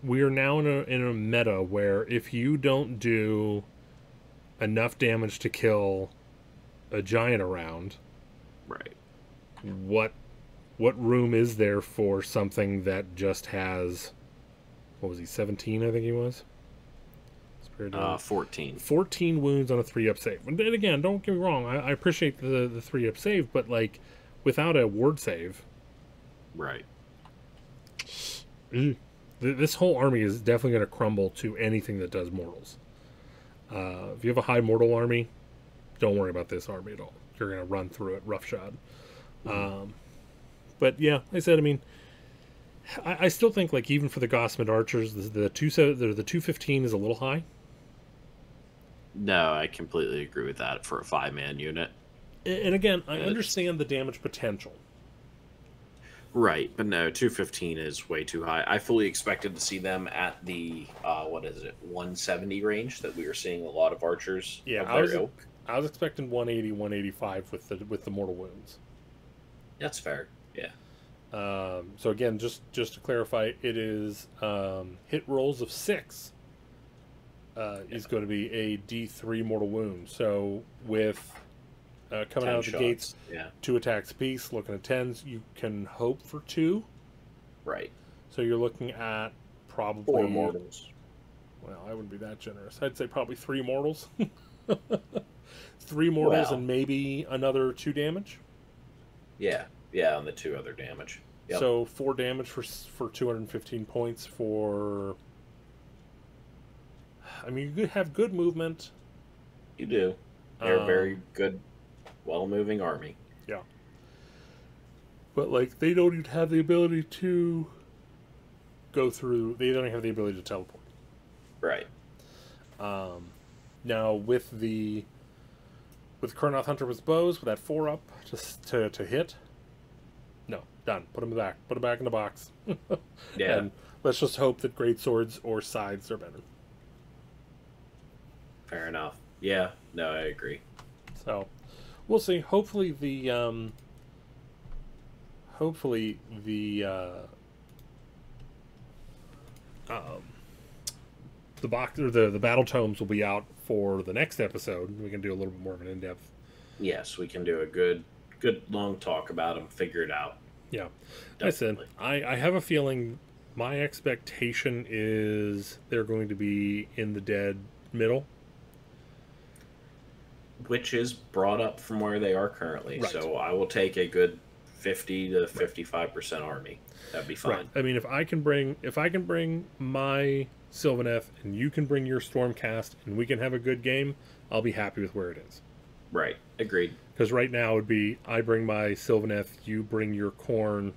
We are now in a meta where if you don't do enough damage to kill a giant around... Right. What room is there for something that just has... What was he, 17, I think he was? 14. 14 wounds on a 3-up save. And again, don't get me wrong, I appreciate the 3-up save, but like without a ward save, right? This whole army is definitely going to crumble to anything that does mortals. If you have a high mortal army, don't worry about this army at all. You're going to run through it roughshod. But yeah, like I said, I mean, I still think like even for the Gossamed archers, the 215 is a little high. No, I completely agree with that for a 5-man unit. And again, I understand the damage potential. Right, but no, 215 is way too high. I fully expected to see them at the 170 range that we were seeing a lot of archers. Yeah, of I was expecting 180, 185 with the mortal wounds. That's fair. Yeah. So again, just to clarify, it is hit rolls of 6 is going to be a D3 mortal wound. So with coming out of the gates, 2 attacks apiece, looking at 10s, you can hope for 2. Right. So you're looking at probably 4 mortals. Well, I wouldn't be that generous. I'd say probably 3 mortals. 3 mortals and maybe another 2 damage. Yeah, on the 2 other damage. Yep. So 4 damage for 215 points for... I mean, you have good movement. You do. They're a very good, well-moving army. Yeah. But, like, they don't even have the ability to go through... They don't have the ability to teleport. Right. Now, with Kurnoth Hunter with bows, with that 4-up to hit... No, done. Put them back. Put them back in the box. Yeah. And let's just hope that great swords or scythes are better. Fair enough. Yeah. No, I agree. So, we'll see. Hopefully the the box or the battle tomes will be out for the next episode. We can do a little bit more of an in-depth. Yes, we can do a good long talk about them, figure it out. Yeah. Definitely. I said, I have a feeling my expectation is they're going to be in the dead middle. Which is brought up from where they are currently. Right. So I will take a good 50 to 55% army. That'd be fine. Right. I mean, if I can bring my Sylvaneth and you can bring your Stormcast and we can have a good game, I'll be happy with where it is. Right. Agreed. Because right now it would be I bring my Sylvaneth, you bring your Khorne,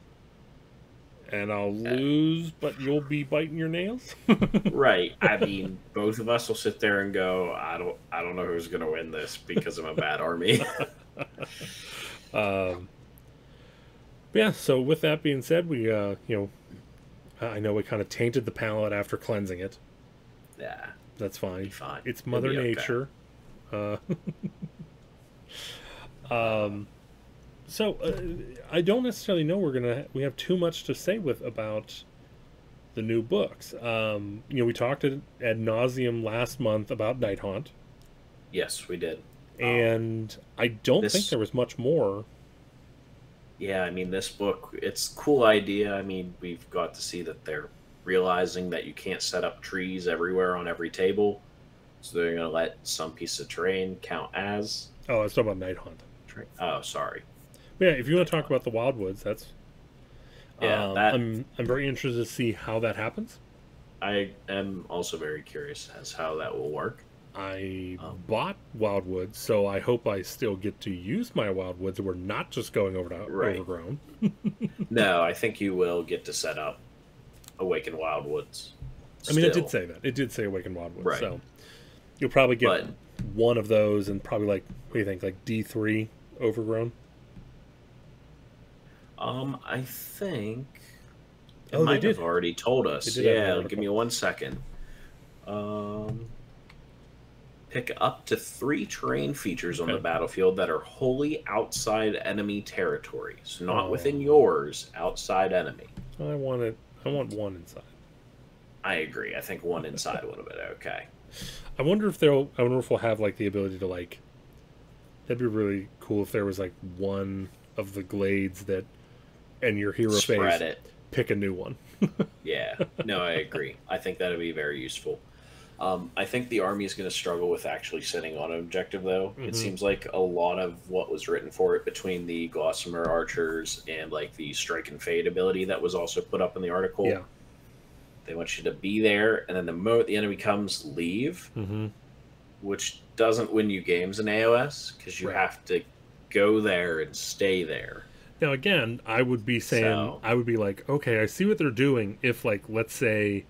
and I'll lose, but you'll be biting your nails. Right. I mean, both of us will sit there and go, I don't know who's going to win this because I'm a bad army. Yeah. So with that being said, we I know we kind of tainted the palette after cleansing it. Yeah. That's fine. Be fine. It's Mother It'll be Nature. So I don't necessarily know we have too much to say about the new books. We talked ad nauseum last month about Nighthaunt. Yes, we did. And I don't think there was much more. Yeah, I mean, this book, it's a cool idea. I mean, we've got to see that they're realizing that you can't set up trees everywhere on every table. So they're going to let some piece of terrain count as... Oh, I was talking about Nighthaunt. Oh, sorry. Yeah, if you want to talk about the Wildwoods, that's... Yeah, I'm very interested to see how that happens. I am also very curious as how that will work. I bought Wildwoods, so I hope I still get to use my Wildwoods. We're not just going over to Overgrown. No, I think you will get to set up Awakened Wildwoods. I mean, it did say that. It did say Awakened Wildwoods. Right. So you'll probably get one of those and probably what do you think, D3 Overgrown? I think it might have already told us. Yeah, give me 1 second. Pick up to 3 terrain features on the battlefield that are wholly outside enemy territory. So not within yours, outside enemy. I want one inside. I agree. I think one inside would have been okay. I wonder if we'll have the ability to that'd be really cool if there was one of the glades that and your hero spread phase it. Pick a new one. Yeah. No, I agree. I think that'd be very useful. I think the army is going to struggle with actually sitting on an objective, though. Mm-hmm. It seems like a lot of what was written for it between the Gossamer archers and the Strike and Fade ability that was also put up in the article. Yeah. They want you to be there, and then the moment the enemy comes, leave, which doesn't win you games in AOS because you have to go there and stay there. Now, again, I would be saying, I would be okay, I see what they're doing if, let's say...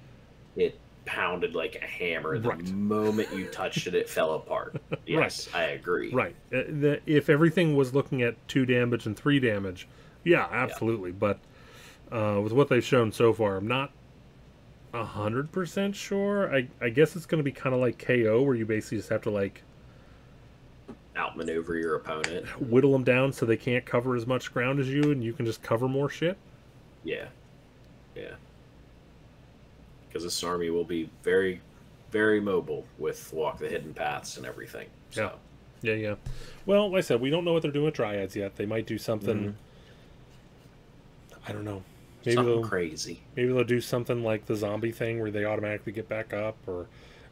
It pounded like a hammer. The moment you touched it, it fell apart. Yes, I agree. Right. If everything was looking at 2 damage and 3 damage, yeah, absolutely. Yeah. But with what they've shown so far, I'm not 100% sure. I guess it's going to be kind of like KO, where you basically just have to outmaneuver your opponent, whittle them down so they can't cover as much ground as you, and you can just cover more shit. Yeah. Because this army will be very, very mobile with Walk the Hidden Paths and everything. So. Yeah. Well, like I said, we don't know what they're doing with Dryads yet. They might do something... I don't know. Maybe something crazy. Maybe they'll do something like the zombie thing where they automatically get back up, or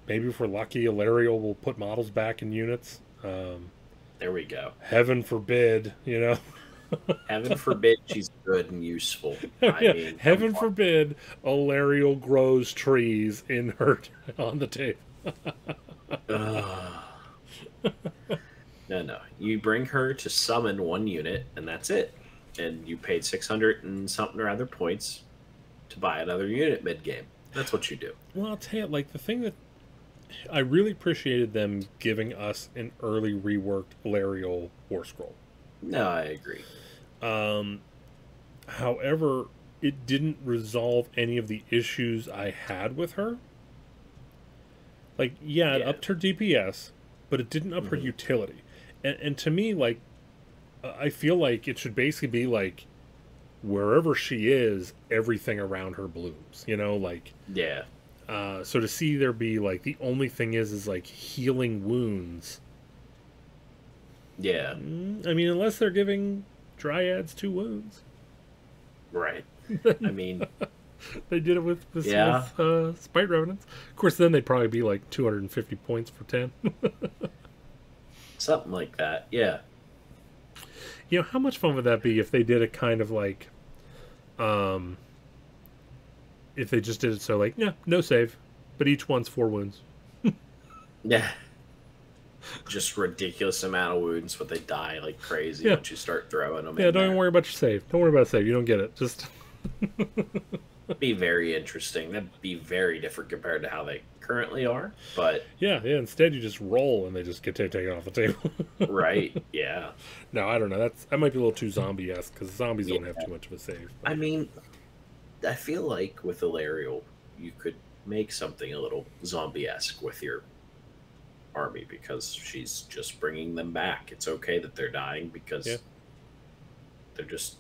maybe if we're lucky, Alarielle will put models back in units. There we go. Heaven forbid, Heaven forbid she's good and useful. I mean, heaven forbid Alarielle grows trees in her on the table. No. You bring her to summon 1 unit, and that's it. And you paid 600 and something or other points to buy another unit mid-game. That's what you do. Well, I'll tell you, the thing that I really appreciated them giving us an early reworked Alarielle War Scroll. No, I agree. However, it didn't resolve any of the issues I had with her. It upped her DPS, but it didn't up her utility. And to me, I feel like it should basically be Yeah. So to see there be like the only thing is like healing wounds. Yeah. I mean, unless they're giving dryads 2 wounds. Right. I mean, they did it with yeah. Spite Revenants. Of course, then they'd probably be like 250 points for 10. Something like that. Yeah. You know, how much fun would that be if they did it kind of like, if they just did it so like, yeah, no save, but each one's 4 wounds. Yeah. Just ridiculous amount of wounds, but they die like crazy once you start throwing them. Yeah, don't even worry about your save. Don't worry about a save. You don't get it. Just be very interesting. That'd be very different compared to how they currently are. But yeah. Instead, you just roll and they just get taken off the table. Right. Yeah. No, I don't know. That might be a little too zombie-esque because zombies don't have too much of a save. But. I mean, I feel like with Ilariel, you could make something a little zombie-esque with your army because she's just bringing them back. It's okay that they're dying because they're just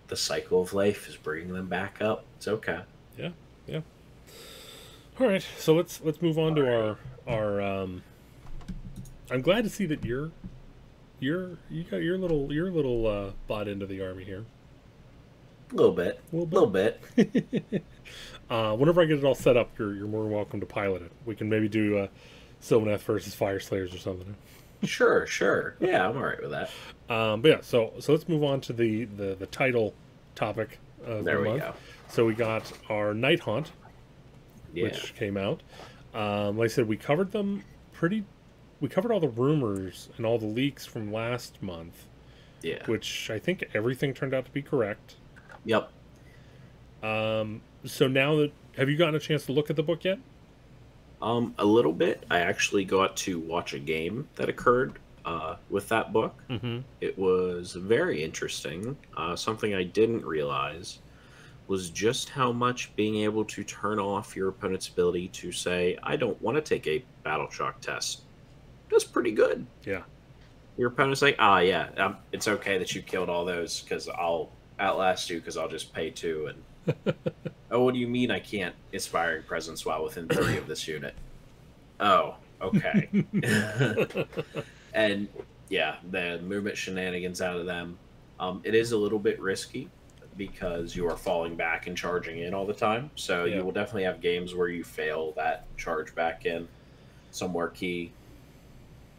the cycle of life is bringing them back up. It's okay. Yeah. All right, so let's move on to our. I'm glad to see that you got your little bought into the army here. A little bit. Whenever I get it all set up, you're more than welcome to pilot it. We can maybe do Sylvaneth versus Fire Slayers or something. Sure. Yeah, I'm all right with that. But yeah, so let's move on to the title topic of there the we month. go. So we got our Night Haunt, which came out. Like I said, we covered them we covered all the rumors and all the leaks from last month. Yeah. Which I think everything turned out to be correct. Yep. So now have you gotten a chance to look at the book yet? A little bit. I actually got to watch a game that occurred with that book. Mm-hmm. It was very interesting. Something I didn't realize was just how much being able to turn off your opponent's ability to say, I don't want to take a battle shock test. That's pretty good. Yeah. Your opponent's like, it's okay that you killed all those because I'll outlast you because I'll just pay 2 and oh, what do you mean I can't Inspiring Presence while within 30 of this unit? Oh, okay. And yeah, the movement shenanigans out of them. It is a little bit risky because you are falling back and charging in all the time. So you will definitely have games where you fail that charge back in somewhere key.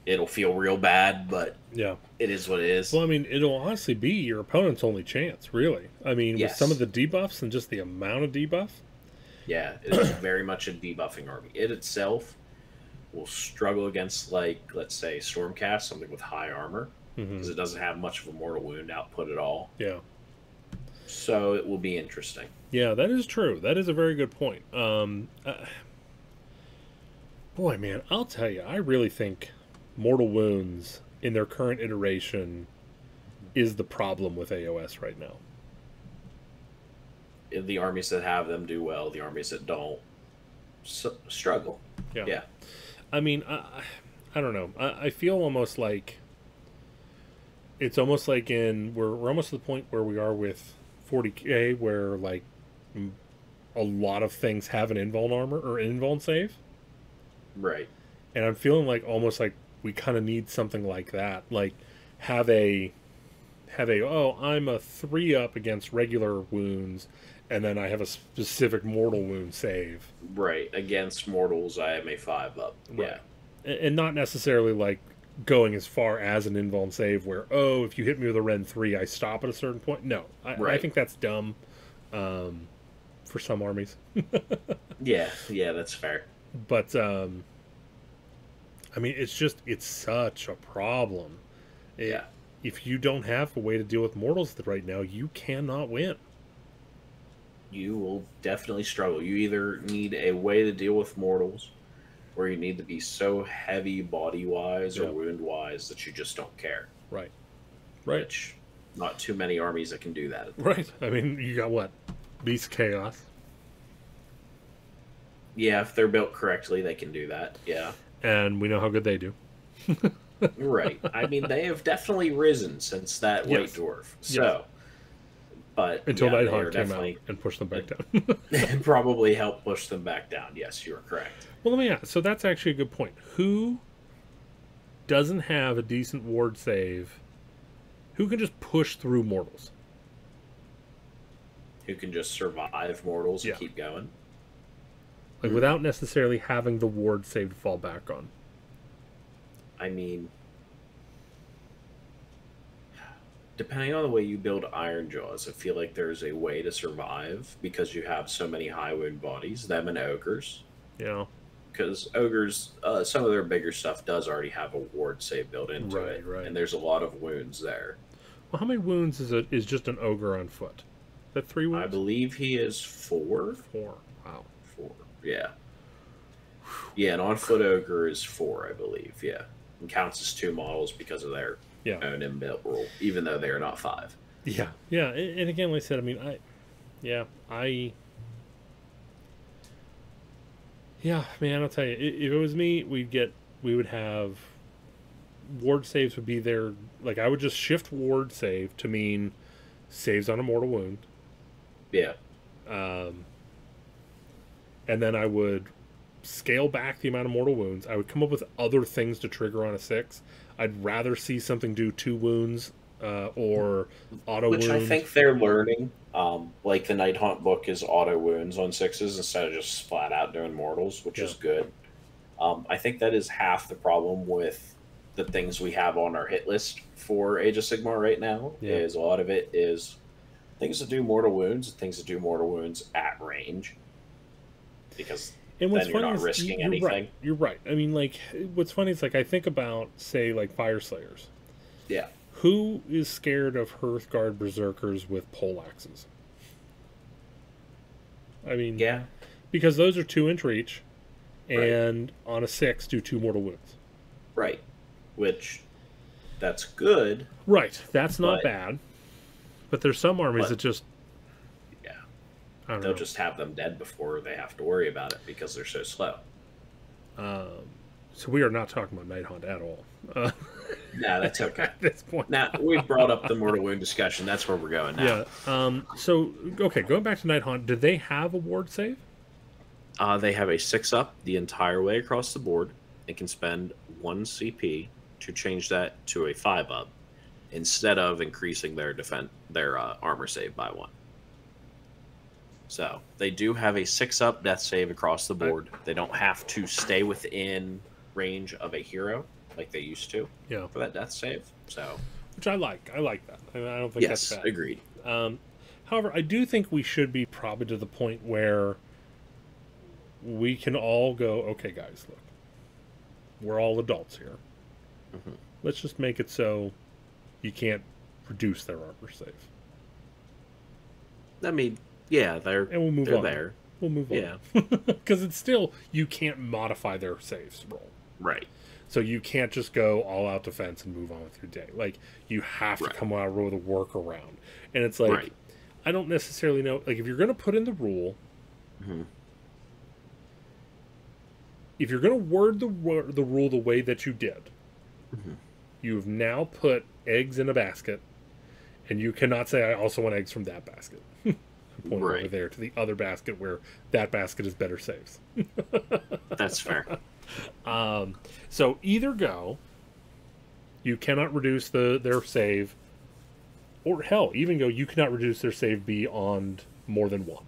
It'll feel real bad, but it is what it is. Well, I mean, it'll honestly be your opponent's only chance, really. I mean, with some of the debuffs and just the amount of debuff. Yeah, it's very much a debuffing army. It itself will struggle against, like, let's say, Stormcast, something with high armor, because it doesn't have much of a mortal wound output at all. Yeah. So it will be interesting. Yeah, that is true. That is a very good point. Boy, man, I'll tell you, I really think mortal wounds in their current iteration is the problem with AOS right now. The armies that have them do well. The armies that don't struggle. Yeah. I mean, I don't know. I feel almost like it's almost like we're almost to the point where we are with 40K, where like a lot of things have an invuln armor or invuln save. Right. And I'm feeling like almost like we kind of need something like that. Like have a I'm a 3-up against regular wounds, and then I have a specific mortal wound save. Right. Against mortals, I am a 5-up. Right. Yeah. And not necessarily like going as far as an invuln save where, if you hit me with a Ren 3, I stop at a certain point. No. I think that's dumb for some armies. Yeah, that's fair. But, I mean, it's such a problem. Yeah. If you don't have a way to deal with mortals right now, you cannot win. You will definitely struggle. You either need a way to deal with mortals, or you need to be so heavy body-wise or wound-wise that you just don't care. Right. Which, not too many armies that can do that. Right. I mean, you got what? Beast Chaos. Yeah, if they're built correctly, they can do that. Yeah. And we know how good they do. Right. I mean, they have definitely risen since that White Dwarf. So, But Until yeah, Night they are Haunt came out definitely and pushed them back down. and probably help push them back down. Yes, you are correct. Well, let me ask. So that's actually a good point. Who doesn't have a decent ward save? Who can just push through mortals? Who can just survive mortals Yeah. and keep going? Like without necessarily having the ward save to fall back on. I mean, depending on the way you build Iron Jaws, I feel like there's a way to survive because you have so many high wound bodies, them and ogres. Yeah. Because ogres, some of their bigger stuff does already have a ward save built into Right, it, right. and there's a lot of wounds there. Well, how many wounds is just an ogre on foot? Is that 3 wounds? I believe he is 4. 4. Wow. 4, yeah. Yeah, an on-foot ogre is 4, I believe, yeah. And counts as 2 models because of their Yeah. own inbuilt rule, even though they are not 5. Yeah. Yeah. And again, like I said, I mean, yeah, man, I'll tell you, if it was me, we would have ward saves would be there. Like, I would just shift ward save to mean saves on a mortal wound. Yeah. And then I would scale back the amount of mortal wounds. I would come up with other things to trigger on a 6. I'd rather see something do 2 wounds or auto Which wounds. I think they're learning. Like the Night Haunt book is auto wounds on 6s instead of just flat out doing mortals, which is good. I think that is half the problem with the things we have on our hit list for Age of Sigmar right now. Yeah. Is a lot of it is things that do mortal wounds, things that do mortal wounds at range. Because and what's then you're funny not is risking you're anything. Right. You're right. I mean, like, what's funny is, like, I think about, say, like, Fire Slayers. Yeah. Who is scared of Hearthguard Berserkers with pole axes? I mean, Yeah. because those are 2-inch reach, and on a 6 do 2 mortal wounds. Right. Which, that's good. Right. That's not But- bad. But there's some armies But- that just, Yeah. I don't They'll know. just have them dead before they have to worry about it because they're so slow. So we are not talking about Night Haunt at all. No, that's okay. At this point. Now, we've brought up the mortal wound discussion. That's where we're going now. Yeah. So, okay, going back to Night Haunt, did they have a ward save? They have a 6-up the entire way across the board. They can spend 1 CP to change that to a 5-up instead of increasing their armor save by 1. So they do have a 6-up death save across the board. They don't have to stay within range of a hero like they used to for that death save. So, Which I like. I like that. I don't think yes, that's bad. agreed. However, I do think we should be probably to the point where we can all go, okay, guys, look, we're all adults here. Mhm. Let's just make it so you can't reduce their armor save. I mean, yeah, And we'll move they're on. there. We'll move Yeah. on. Because it's still, you can't modify their saves roll. Right. So you can't just go all out defense and move on with your day. Like, you have to Right. come out with a workaround. And it's like, Right. I don't necessarily know. Like, if you're going to put in the rule, Mhm. if you're going to word the rule the way that you did, Mhm. you've now put eggs in a basket, and you cannot say, I also want eggs from that basket. Point over Right. there to the other basket where that basket is better saves. That's fair. So either go, you cannot reduce their save, or hell, even go, you cannot reduce their save beyond more than 1.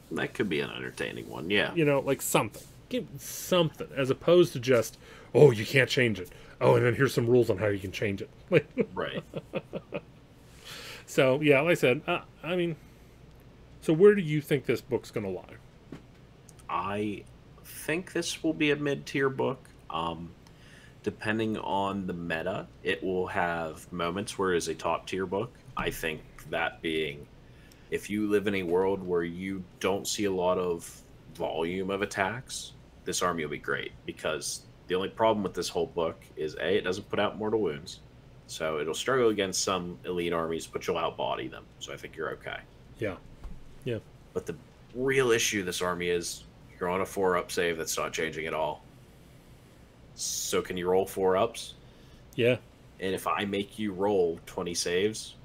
That could be an entertaining one. Yeah. You know, like something. Give something, as opposed to just, oh, you can't change it. Oh, and then here's some rules on how you can change it. Like, Right. so, yeah, like I said, I mean, so where do you think this book's going to lie? I think this will be a mid-tier book. Depending on the meta, it will have moments where it's a top-tier book. I think that being, if you live in a world where you don't see a lot of volume of attacks, this army will be great, because the only problem with this whole book is, A, it doesn't put out mortal wounds, so it'll struggle against some elite armies, but you'll outbody them, so I think you're okay. Yeah. Yeah. But the real issue this army is, you're on a 4-up save that's not changing at all. So can you roll 4-ups? Yeah. And if I make you roll 20 saves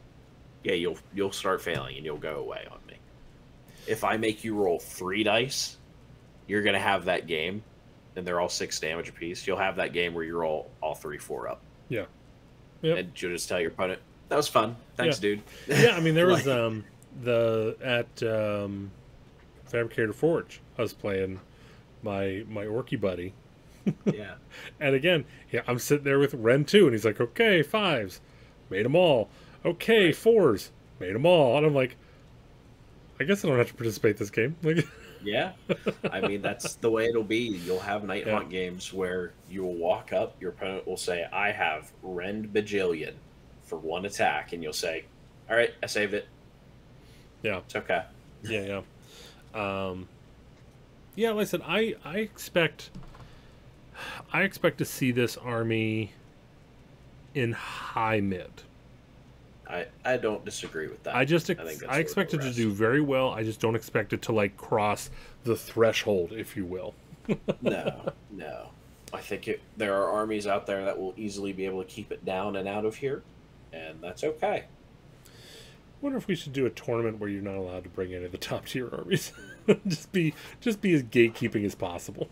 yeah, you'll start failing and you'll go away on me. If I make you roll 3 dice, you're gonna have that game, and they're all 6 damage apiece. You'll have that game where you roll all 3 4 up. Yeah. Yep. And you'll just tell your opponent, "That was fun. Thanks, Yeah. dude." Yeah, I mean, there was Like, Fabricator Forge. I was playing my Orky buddy, yeah, and again, yeah, I'm sitting there with Ren 2, and he's like, "Okay, 5s, made them all. Okay, Right. 4s, made them all." And I'm like, "I guess I don't have to participate this game." Like, yeah. I mean, that's the way it'll be. You'll have Night Yeah. Haunt games where you'll walk up, your opponent will say, "I have Rend Bajillion for 1 attack," and you'll say, "All right, I saved it. yeah, It's okay." yeah, yeah. Yeah, like I said, I expect to see this army in high mid. I don't disagree with that. I just think that's I expect where it the to do very well. I just don't expect it to like cross the threshold, if you will. No, no. I think there are armies out there that will easily be able to keep it down and out of here, and that's okay. Wonder if we should do a tournament where you're not allowed to bring any of the top tier armies. just be as gatekeeping as possible.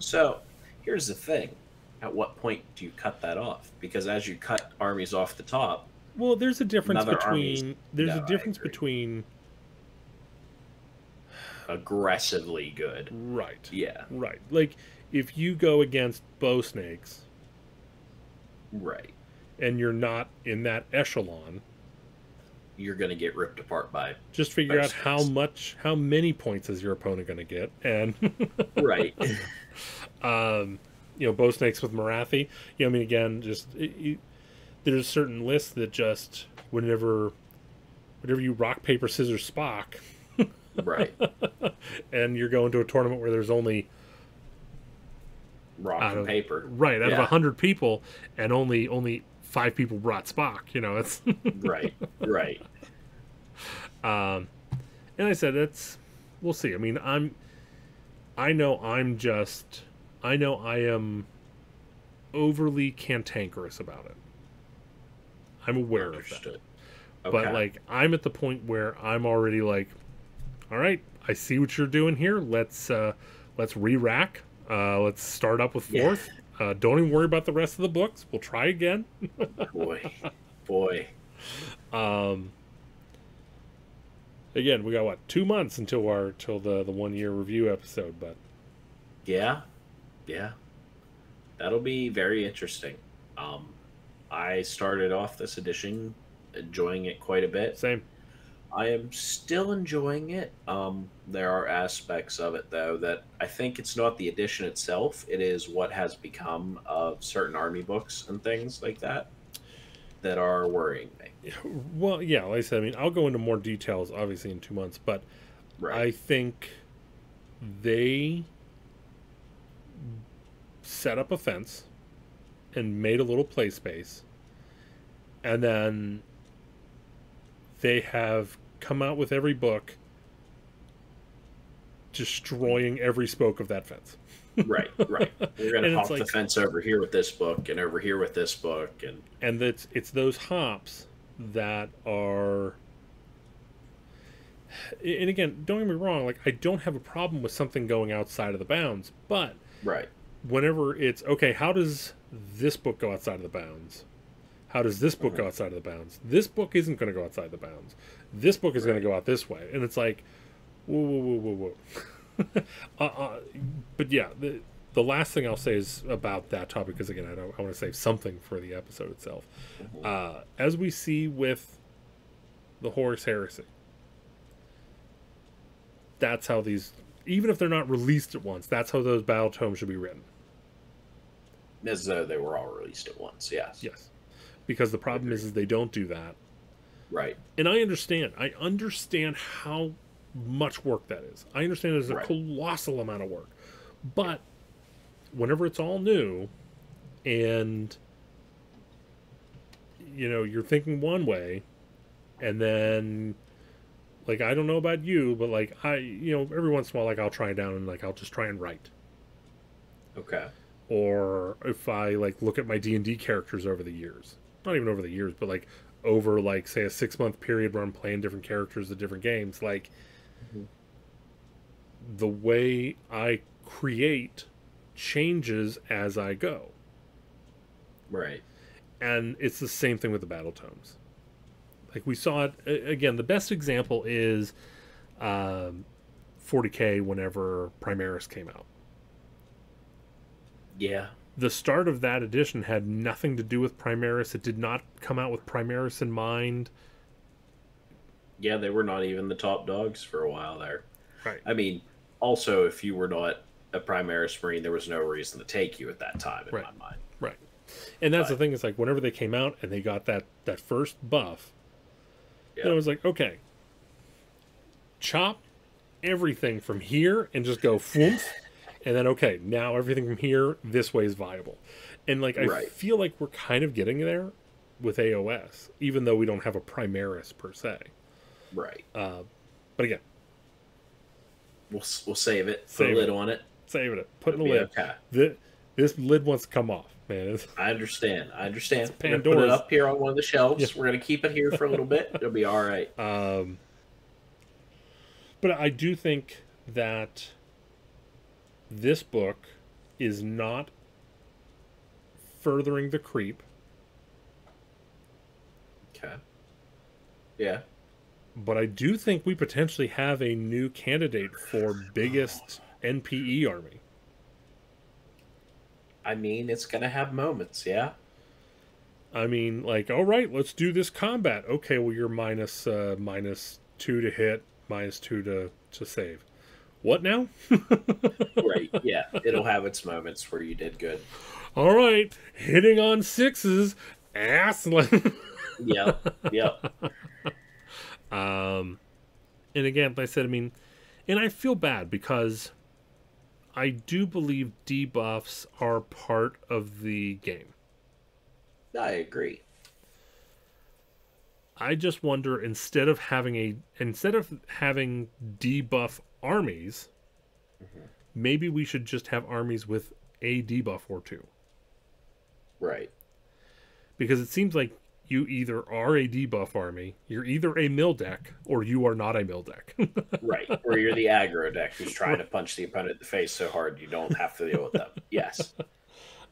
So, here's the thing. At what point do you cut that off? Because as you cut armies off the top, Well, there's a difference Another armies- between there's No, a I difference agree. between aggressively good. right. Yeah, Right. Like if you go against bow snakes right. and you're not in that echelon, You're going to get ripped apart by. just figure Bow out how many points is your opponent going to get, and Right. bow snakes with Marathi. I mean, again, there's certain lists that just whenever you rock paper scissors Spock, right. and you're going to a tournament where there's only Rock out and of paper. out of Yeah. 100 people, and only 5 people brought Spock. It's Right. Right. and I said we'll see. I mean, I know I am overly cantankerous about it. I'm aware of that. Understood. But like I'm at the point where I'm already like, all right, I see what you're doing here. Let's re-rack. Let's start up with 4th. Don't even worry about the rest of the books. We'll try again. boy. Again, we got what, 2 months until the 1 year review episode, but Yeah. That'll be very interesting. I started off this edition enjoying it quite a bit. same. I am still enjoying it. There are aspects of it though that I think it's not the edition itself. It is what has become of certain army books and things like that are worrying me. Well, yeah, like I said, I mean, I'll go into more details obviously in 2 months, but Right. I think they set up a fence and made a little play space, and then they have come out with every book destroying every spoke of that fence. Right. We're gonna And it's hop the like- fence over here with this book and over here with this book and And it's those hops that are, and again, don't get me wrong, like I don't have a problem with something going outside of the bounds, but right. whenever it's okay, how does this book go outside of the bounds? How does this book go outside of the bounds? This book isn't going to go outside the bounds. This book is going to go out this way, and it's like, whoa. But yeah, the last thing I'll say is about that topic, because again, I want to save something for the episode itself. As we see with the Horus Heresy, that's how these, even if they're not released at once, that's how those battle tomes should be written. As though they were all released at once, yes. Yes, because the problem is they don't do that. Right. And I understand how much work that is. I understand it's a Right. colossal amount of work. But whenever it's all new and you're thinking one way, and then like I don't know about you, but like every once in a while, like I'll try it down and like I'll just try and write. Okay. Or if I like look at my D&D characters over the years, not even over the years, but like over, like, say, a 6-month period where I'm playing different characters at different games. Like, Mhm. the way I create changes as I go. Right. And it's the same thing with the battle tomes. Like, we saw it again. The best example is 40K whenever Primaris came out. Yeah. The start of that edition had nothing to do with Primaris. It did not come out with Primaris in mind. Yeah, they were not even the top dogs for a while there. Right. I mean, also, if you were not a Primaris Marine, there was no reason to take you at that time, in Right. my mind. Right. And that's But- the thing, is like, whenever they came out and they got that first buff, Yeah. then it was like, okay, chop everything from here and just go whoomph. And then, okay, now everything from here, this way is viable. And, like, I Right. feel like we're kind of getting there with AOS, even though we don't have a Primaris per se. Right. But again, We'll save it. Put Save a lid it. on it. saving it, putting a It'll be lid. okay. This lid wants to come off, man. It's, I understand. We're gonna put it Pandora's. up here on one of the shelves. Yeah. We're gonna keep it here for a little bit. It'll be all right. But I do think that this book is not furthering the creep, Okay. Yeah. but I do think we potentially have a new candidate for biggest NPE army. I mean, it's gonna have moments. Yeah. I mean, like, all right, let's do this combat. Okay, well, you're -2 to hit, -2 to save. What now? Right. Yeah. It'll have its moments where you did good. All right, hitting on 6s, ass. Yep. Yep. And again, like I said, I mean, and I feel bad because I do believe debuffs are part of the game. I agree. I just wonder, instead of having debuff armies, maybe we should just have armies with a debuff or two. Right. Because it seems like you either are a debuff army, you're either a mill deck, or you are not a mill deck. Right. Or you're the aggro deck who's trying to punch the opponent in the face so hard you don't have to deal with them. Yes.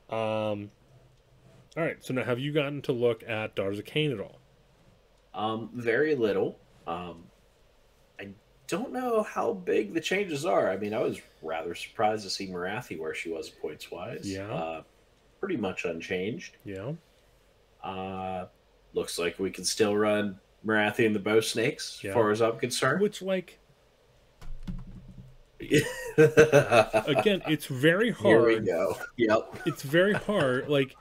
All right, so now have you gotten to look at Daughters of Cain at all? Very little. I don't know how big the changes are. I mean, I was rather surprised to see Marathi where she was points wise. Yeah. Pretty much unchanged. Yeah. Looks like we can still run Marathi and the Bow Snakes, Yeah. as far as I'm concerned. Which, like, Here again, it's very hard. we go. Yep. It's very hard. Like,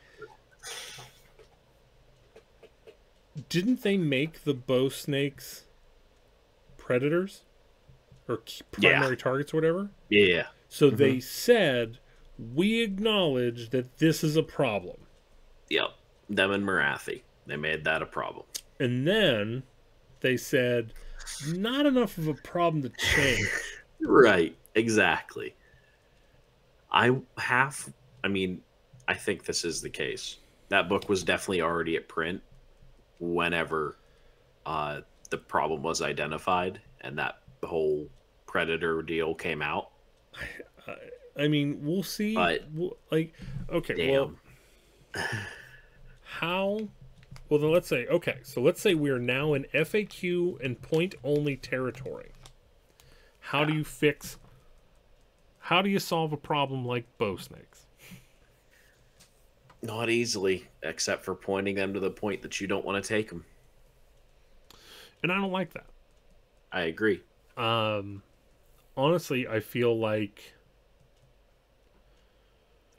didn't they make the bow snakes predators or primary targets or whatever? Yeah. So they said, we acknowledge that this is a problem. Yep. Them and Marathi. They made that a problem. And then they said, not enough of a problem to change. Right. Exactly. I think this is the case. That book was definitely already at print whenever the problem was identified and that the whole Predator deal came out. I mean, we'll see. But- okay, Damn. well, how? Well, then let's say, okay, so let's say we're now in FAQ and point-only territory. How do you solve a problem like bow snakes? Not easily, except for pointing them to the point that you don't want to take them. And I don't like that. I agree. Honestly, I feel like,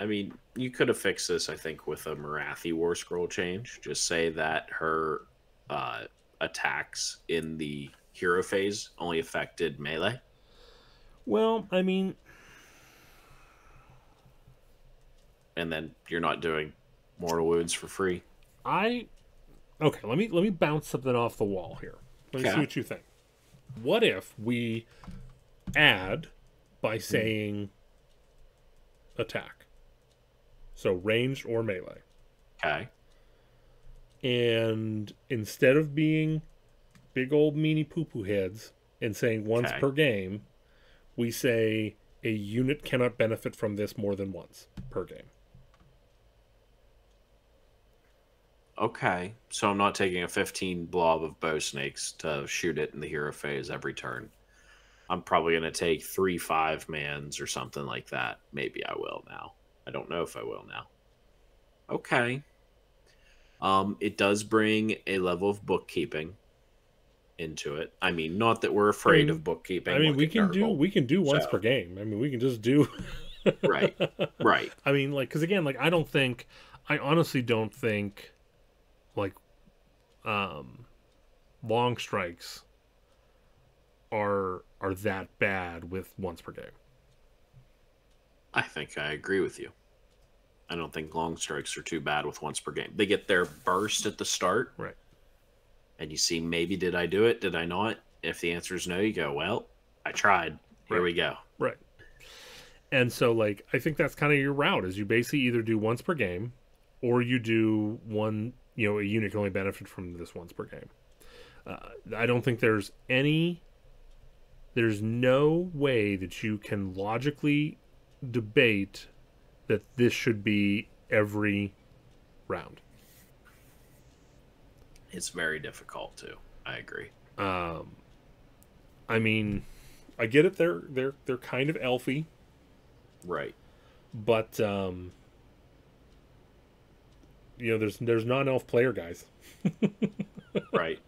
I mean, you could have fixed this, I think, with a Marathi War Scroll change. Just say that her attacks in the hero phase only affected melee. well, I mean, And then you're not doing mortal wounds for free. okay, let me bounce something off the wall here. Let me see Okay. what you think. What if we add by saying attack? So ranged or melee. Okay. And instead of being big old meanie poo poo heads and saying once Okay. per game, we say a unit cannot benefit from this more than once per game. Okay. So I'm not taking a 15 blob of bow snakes to shoot it in the hero phase every turn. I'm probably going to take 3 5-mans or something like that. Maybe I will now. I don't know if I will now. Okay. It does bring a level of bookkeeping into it. I mean, not that we're afraid of bookkeeping. I mean, Look at Nurgle. we can do once So, per game. I mean, we can just do. right, right. I mean, like, because again, like, I honestly don't think, like, long strikes are that bad with once per game. I think I agree with you. I don't think long strikes are too bad with once per game. They get their burst at the start, Right. and you see, maybe did I do it? Did I not? If the answer is no, you go, well, I tried. Here Right. we go. Right. And so, like, I think that's kind of your route is you basically either do once per game or you do one, a unit can only benefit from this once per game. I don't think there's no way that you can logically debate that this should be every round. It's very difficult too. I agree. I mean, I get it. They're kind of elfy, Right. but there's non-elf player guys. Right.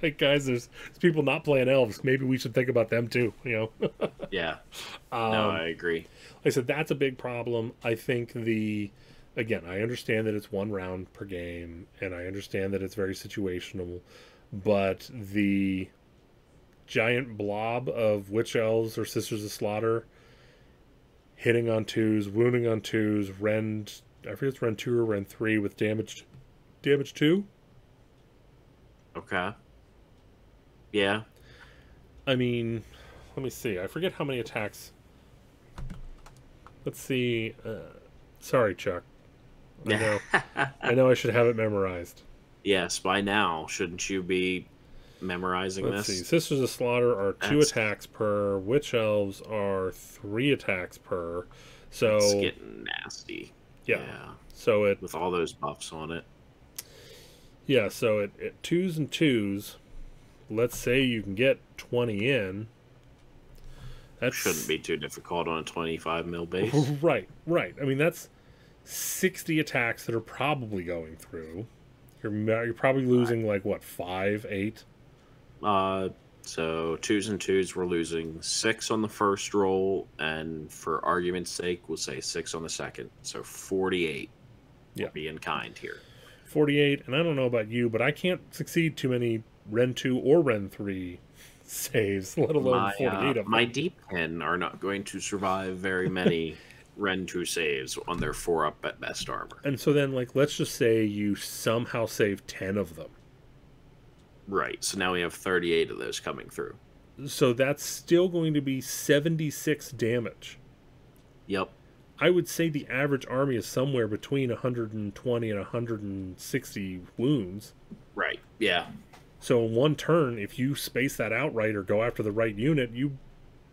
like guys, there's people not playing elves. Maybe we should think about them too. Yeah. No, I agree. Like I said, that's a big problem. I think again, I understand that it's one round per game, and I understand that it's very situational, but the giant blob of witch elves or Sisters of Slaughter hitting on twos, wounding on twos, rend, I forget it's rend 2 or rend 3 with damage 2. Okay. Yeah. I mean, let me see. I forget how many attacks. Let's see. Sorry, Chuck. I know I should have it memorized. Yes, by now, shouldn't you be memorizing Let's this? see. Sisters of Slaughter are 2 attacks per. Witch Elves are 3 attacks per. So it's getting nasty. Yeah. So it with all those buffs on it. Yeah, so at 2s and 2s, let's say you can get 20 in. That shouldn't be too difficult on a 25 mil base. Right. I mean, that's 60 attacks that are probably going through. You're probably losing like what, 5, 8? So 2s and 2s, we're losing 6 on the first roll, and for argument's sake, we'll say 6 on the second. So 48. Yeah, being kind here. 48, and I don't know about you, but I can't succeed too many Ren 2 or Ren 3 saves, let alone 48 of them. My D-Pen are not going to survive very many Ren 2 saves on their 4-up at best armor. And so then, like, let's just say you somehow save 10 of them. Right, so now we have 38 of those coming through. So that's still going to be 76 damage. Yep. I would say the average army is somewhere between 120 and 160 wounds. Right, yeah. So in one turn, if you space that out right or go after the right unit, you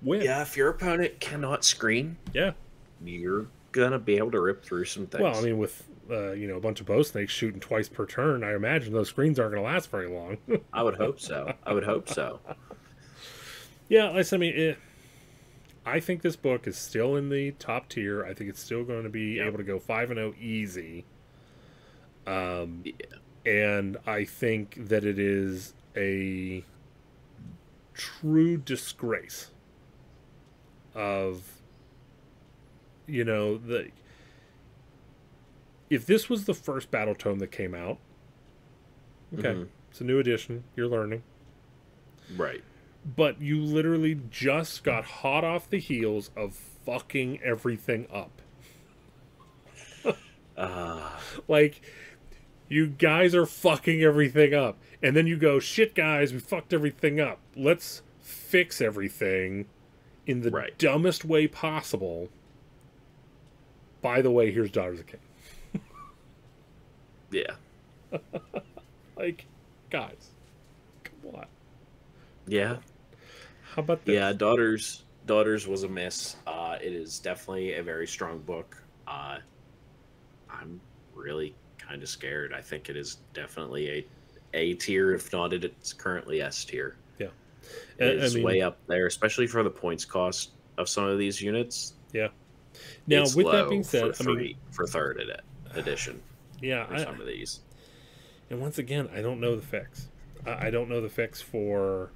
win. Yeah, if your opponent cannot screen, you're gonna be able to rip through some things. Well, I mean, with a bunch of bow snakes shooting twice per turn, I imagine those screens aren't going to last very long. I would hope so. Yeah, I mean, I think this book is still in the top tier. I think it's still going to be able to go 5-0 easy. And I think that it is a true disgrace of, if this was the first battle tome that came out, okay, it's a new edition, you're learning. Right. But you literally just got hot off the heels of fucking everything up. Like, you guys are fucking everything up. And then you go, shit, guys, we fucked everything up. Let's fix everything in the dumbest way possible. By the way, here's Daughters of Khaine. Yeah. Like, guys, come on. Yeah. How about this? Yeah, Daughters was a miss. It is definitely a very strong book. I'm really kind of scared. I think it is definitely A tier, if not it's currently S tier. Yeah. It I is mean, way up there, especially for the points cost of some of these units. yeah. Now, It's with that low being said, for I mean, third edition yeah, for some of these. and once again, I don't know the fix. I don't know the fix for,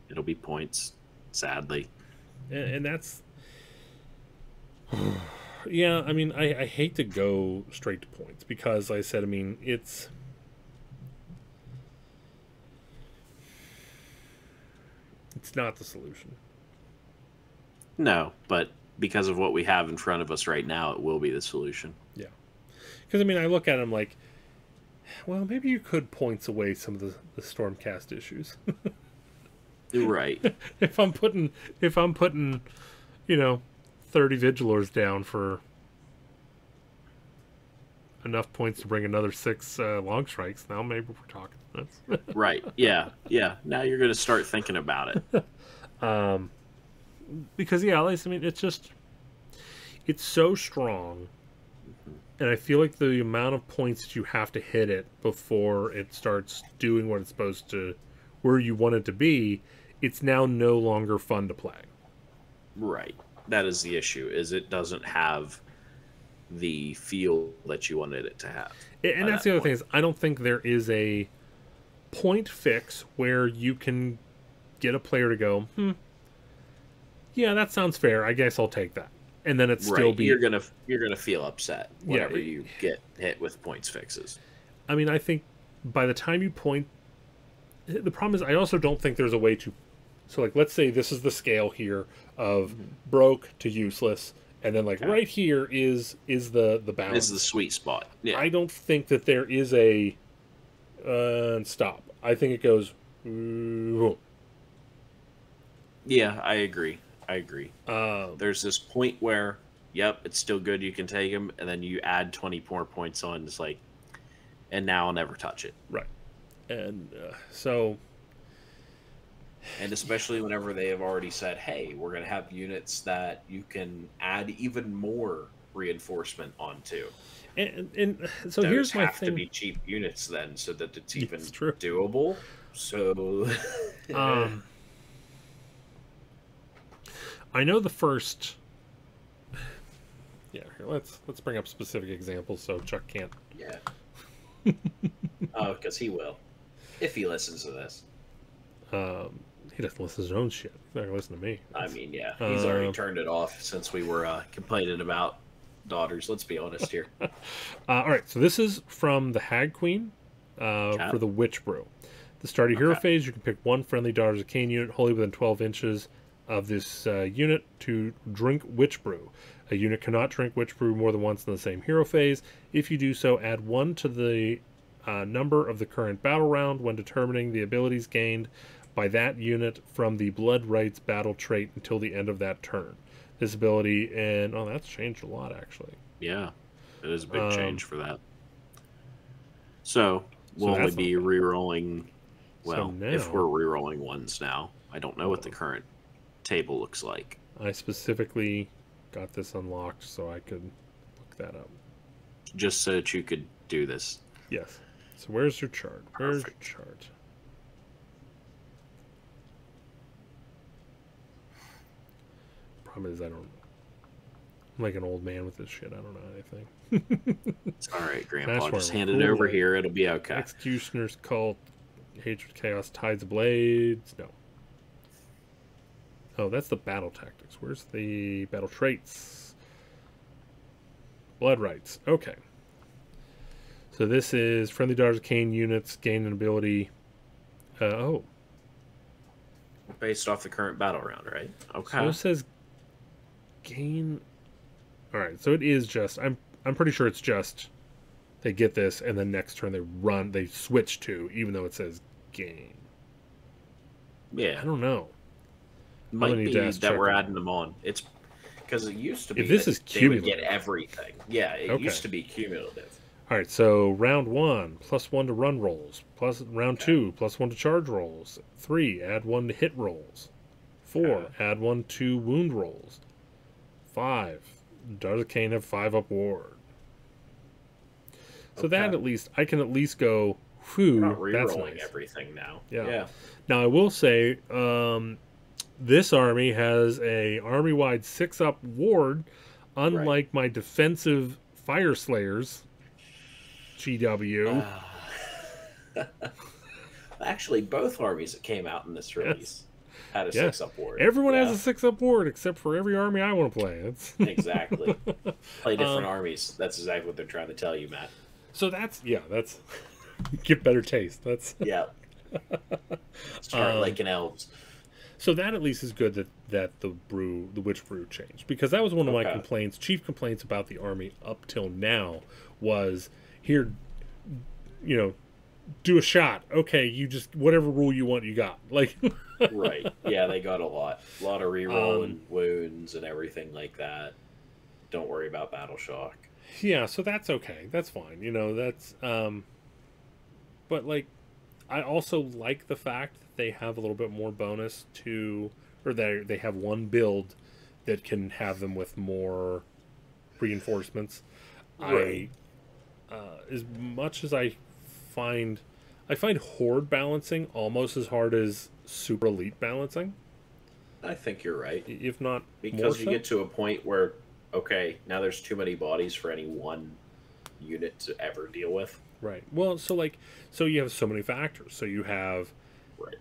It'll be points, sadly. and that's, yeah. I mean, I hate to go straight to points because, like I said, I mean, it's not the solution. No, but because of what we have in front of us right now, it will be the solution. Yeah, because I mean, I look at them like, well, maybe you could points away some of the Stormcast issues. Right. if I'm putting, you know, 30 Vigilors down for enough points to bring another 6 long strikes, now maybe we're talking. Right. Yeah. Yeah. Now you're going to start thinking about it. Because yeah, at least I mean, it's so strong, and I feel like the amount of points that you have to hit it before it starts doing what it's supposed to, where you want it to be, it's now no longer fun to play. Right. That is the issue, is it doesn't have the feel that you wanted it to have. And that's the other thing, is I don't think there is a point fix where you can get a player to go, yeah, that sounds fair. I guess I'll take that. And then it's still be you're gonna feel upset whenever you get hit with points fixes. I mean, I think by the time you point, the problem is I also don't think there's a way to. So like, let's say this is the scale here of broke to useless, and then like right here is the balance. This is the sweet spot. Yeah. I don't think that there is a stop. I think it goes. Yeah, I agree. There's this point where, yep, it's still good. You can take him, and then you add 20 more points on. It's like, and now I'll never touch it. Right, and so, and especially whenever they have already said, "Hey, we're going to have units that you can add even more reinforcement onto." And so those here's my have thing. to be cheap units then, so that it's even true. doable. So, I know the first. Yeah, here, let's bring up specific examples so Chuck can't. Yeah. Oh, because he will, if he listens to this. He doesn't listen to his own shit. He's not gonna listen to me. I mean, yeah, he's already turned it off since we were complaining about Daughters. Let's be honest here. All right, so this is from the Hag Queen for the Witch Brew. The start of hero phase, you can pick one friendly Daughters of Cain unit wholly within 12 inches of this unit to drink Witch Brew. A unit cannot drink Witch Brew more than once in the same hero phase. If you do so, add 1 to the number of the current battle round when determining the abilities gained by that unit from the Blood Rights battle trait until the end of that turn. This ability, and that's changed a lot actually. Yeah, it is a big change for that. So we'll only be re-rolling. Well, now, if we're re-rolling ones now, I don't know what the current table looks like. I specifically got this unlocked so I could look that up. Just so that you could do this. Yes. So where's your chart? Where's Perfect. your chart? Problem is, I'm like an old man with this shit. I don't know anything. It's all right, Grandpa. Just hand it over here. It'll be okay. Executioner's Cult, Hatred, Chaos, Tides of Blades. No. Oh, that's the battle tactics. Where's the battle traits? Blood Rights. Okay. So this is friendly Daughters of Cain units gain an ability. Based off the current battle round, right? Okay. So it says gain. All right. So it is just. I'm pretty sure it's just. They get this, and then next turn they switch to, even though it says gain. Yeah. I don't know. Might be that we're adding them on. It's because it used to be if this is they would cumulative. get everything. Yeah, it used to be cumulative. All right, so round 1, +1 to run rolls. Plus round 2, +1 to charge rolls. 3, add 1 to hit rolls. 4, add 1 to wound rolls. 5, does Kane have 5-up ward? So that at least, I can at least go, whew, We're not that's re-rolling nice. everything now. Yeah. Now I will say, this army has a army-wide 6-up ward, unlike my defensive Fire Slayers GW. Actually, both armies that came out in this release had a 6-up ward. Everyone has a 6-up ward except for every army I want to play. It's Exactly. Play different armies. That's exactly what they're trying to tell you, Matt. So that's get better taste. That's Start liking elves. So that at least is good that the witch brew changed, because that was one of my chief complaints about the army up till now was, here, do a shot. Okay, you just whatever rule you want, you got. Like right. Yeah, they got a lot of reroll and wounds and everything like that. Don't worry about battle shock. Yeah, so that's okay. That's fine. That's but like, I also like the fact that they have a little bit more bonus or they have one build that can have them with more reinforcements. Right. As much as I find horde balancing almost as hard as super elite balancing. I think you're right. If not because more you so. get to a point where, okay, now there's too many bodies for any one unit to ever deal with. Right. Well, so you have so many factors. So you have, right,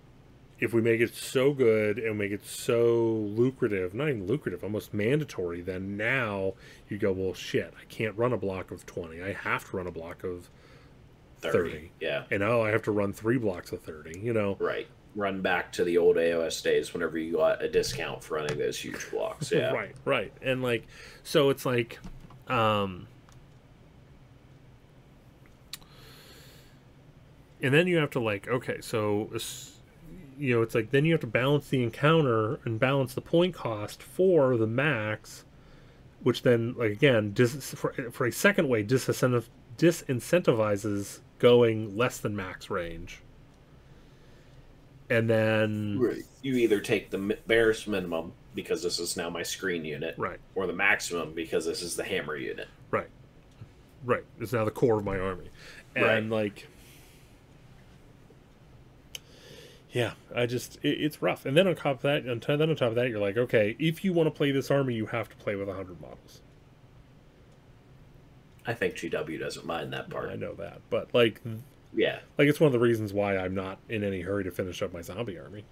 if we make it so good and make it so lucrative, not even lucrative, almost mandatory, then now you go, well, shit, I can't run a block of 20. I have to run a block of 30. Yeah. And now I have to run 3 blocks of 30, Right. Run back to the old AOS days whenever you got a discount for running those huge blocks. Yeah. Right. And like, so it's like, and then you have to like, okay, so, it's like, then you have to balance the encounter and balance the point cost for the max, which then, like, again, for a second way, disincentivizes going less than max range. And then you either take the barest minimum because this is now my screen unit, or the maximum because this is the hammer unit. Right. It's now the core of my army. And like, yeah, it's rough. And then on top of that, you're like, okay, if you want to play this army, you have to play with 100 models. I think GW doesn't mind that part. I know that, but like, yeah, like it's one of the reasons why I'm not in any hurry to finish up my zombie army.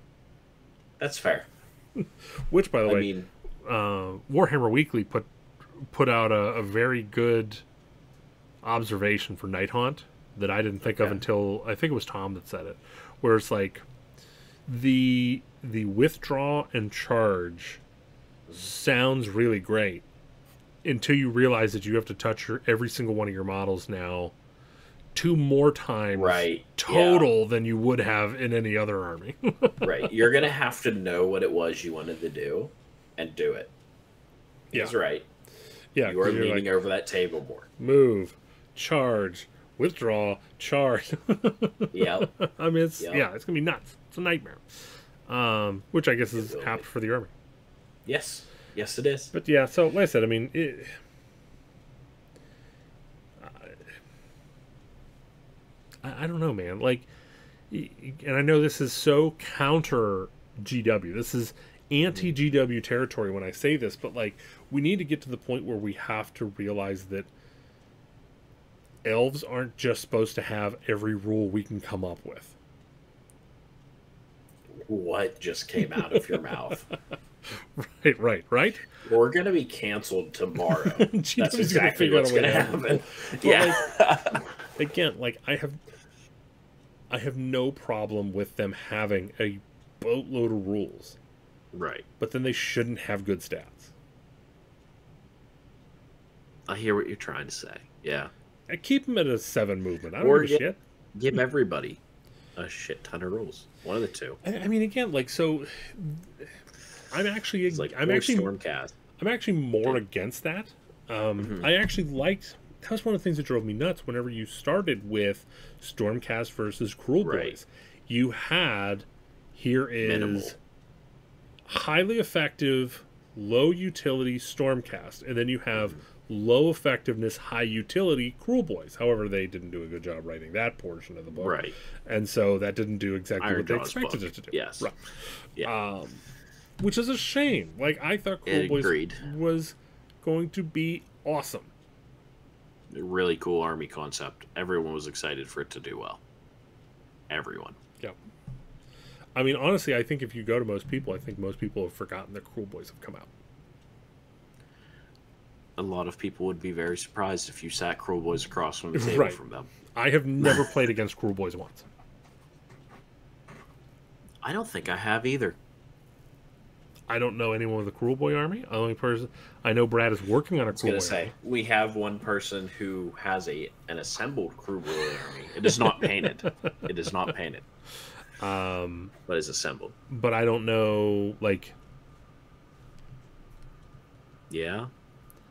That's fair. Which, by the way, Warhammer Weekly put out a very good observation for Night Haunt that I didn't think of until, I think it was Tom that said it, where it's like the withdraw and charge sounds really great until you realize that you have to touch every single one of your models now 2 more times total than you would have in any other army. Right. You're going to have to know what it was you wanted to do and do it. He's right. Yeah. You are leaning over that table more. Move, charge, withdraw, charge. Yep. I mean, it's going to be nuts. It's a nightmare. Which I guess is apt for the army. Yes. Yes, it is. But yeah, so like I said, I mean, I don't know, man. Like, and I know this is so counter GW. This is anti GW territory when I say this, but like, we need to get to the point where we have to realize that elves aren't just supposed to have every rule we can come up with. What just came out of your mouth? Right. We're going to be canceled tomorrow. That's exactly what's going to happen. Yeah. Like, again, like, I have no problem with them having a boatload of rules. Right. But then they shouldn't have good stats. I hear what you're trying to say. Yeah. I keep them at a 7 movement. I don't give a shit. Give everybody a shit ton of rules. One of the two. I mean, again, like, so I'm actually Stormcast. I'm actually more against that. I actually liked that was one of the things that drove me nuts whenever you started with Stormcast versus Cruel Right. Boys. You had, here is Minimal. highly effective, low utility Stormcast, and then you have low effectiveness, high utility Cruel Boys. However, they didn't do a good job writing that portion of the book. Right. And so that didn't do exactly Iron what they Jaw's expected book. it to do. Yes. Right. Yeah. Which is a shame. Like, I thought Cruel Boys Agreed. was going to be awesome. Really cool army concept. Everyone was excited for it to do well. Everyone. Yeah. I mean, honestly, I think if you go to most people, I think most people have forgotten that Cruel Boys have come out. A lot of people would be very surprised if you sat Cruel Boys across from the table Right. from them. I have never played against Cruel Boys once. I don't think I have either. I don't know anyone with a Cruel Boy army. The only person I know, Brad, is working on a I was Cruel going Boy to say, we have one person who has an assembled Cruel Boy army. It is not painted. It is not painted. But is assembled. But I don't know, like... Yeah.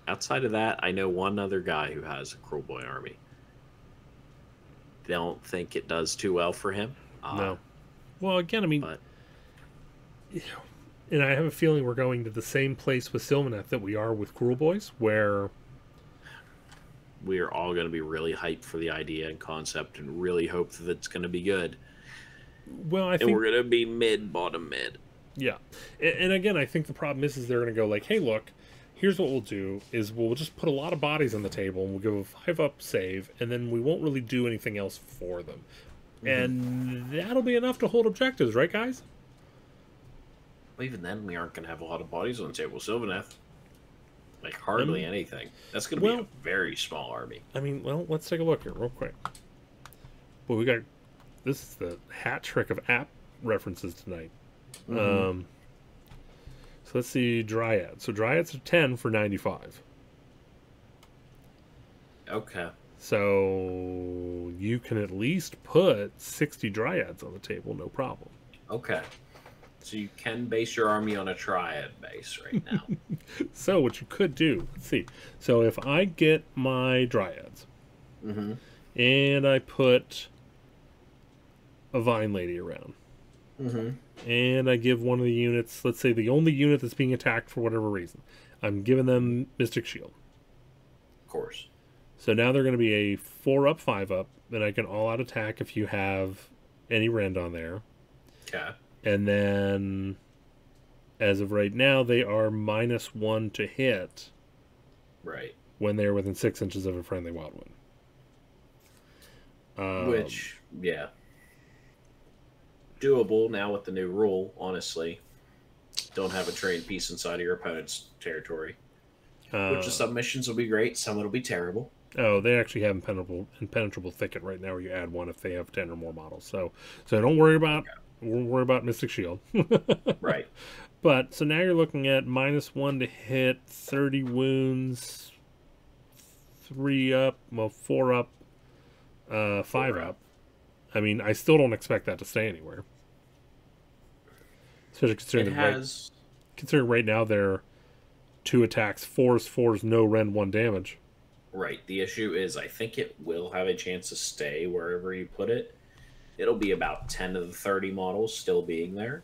Outside of that, I know one other guy who has a Cruel Boy army. Don't think it does too well for him. No. Well, again, I mean... But And I have a feeling we're going to the same place with Sylvaneth that we are with Cruel Boys, where... we are all going to be really hyped for the idea and concept and really hope that it's going to be good. Well, I And think... we're going to be mid, bottom mid. Yeah. And again, I think the problem is they're going to go like, hey, look, here's what we'll do is we'll just put a lot of bodies on the table and we'll give a 5-up save, and then we won't really do anything else for them. And that'll be enough to hold objectives, right, guys? Well, even then, we aren't going to have a lot of bodies on the table. Sylvaneth, like hardly anything. That's going to be a very small army. I mean, well, let's take a look here real quick. Well, we got... This is the hat trick of app references tonight. So let's see Dryads. So Dryads are 10 for 95. Okay. So you can at least put 60 Dryads on the table, no problem. Okay. So you can base your army on a triad base right now. So what you could do, let's see. So if I get my Dryads and I put a Vine Lady around, and I give one of the units, let's say the only unit that's being attacked for whatever reason, I'm giving them Mystic Shield. Of course. So now they're going to be a 4-up, 5-up, and I can all-out attack if you have any Rend on there. Okay. And then, as of right now, they are -1 to hit Right. when they're within 6 inches of a friendly Wildwood. Which, yeah. Doable now with the new rule, honestly. Don't have a trained piece inside of your opponent's territory. Which of some missions will be great, some will be terrible. Oh, they actually have impenetrable thicket right now, where you add one if they have 10 or more models. So don't worry about Mystic Shield. Right. But so now you're looking at -1 to hit, 30 wounds, 3-up, well 4-up, 5-up. I mean, I still don't expect that to stay anywhere. Especially considering right now they're 2 attacks, 4s, no Rend, 1 damage. Right. The issue is I think it will have a chance to stay wherever you put it. It'll be about 10 of the 30 models still being there,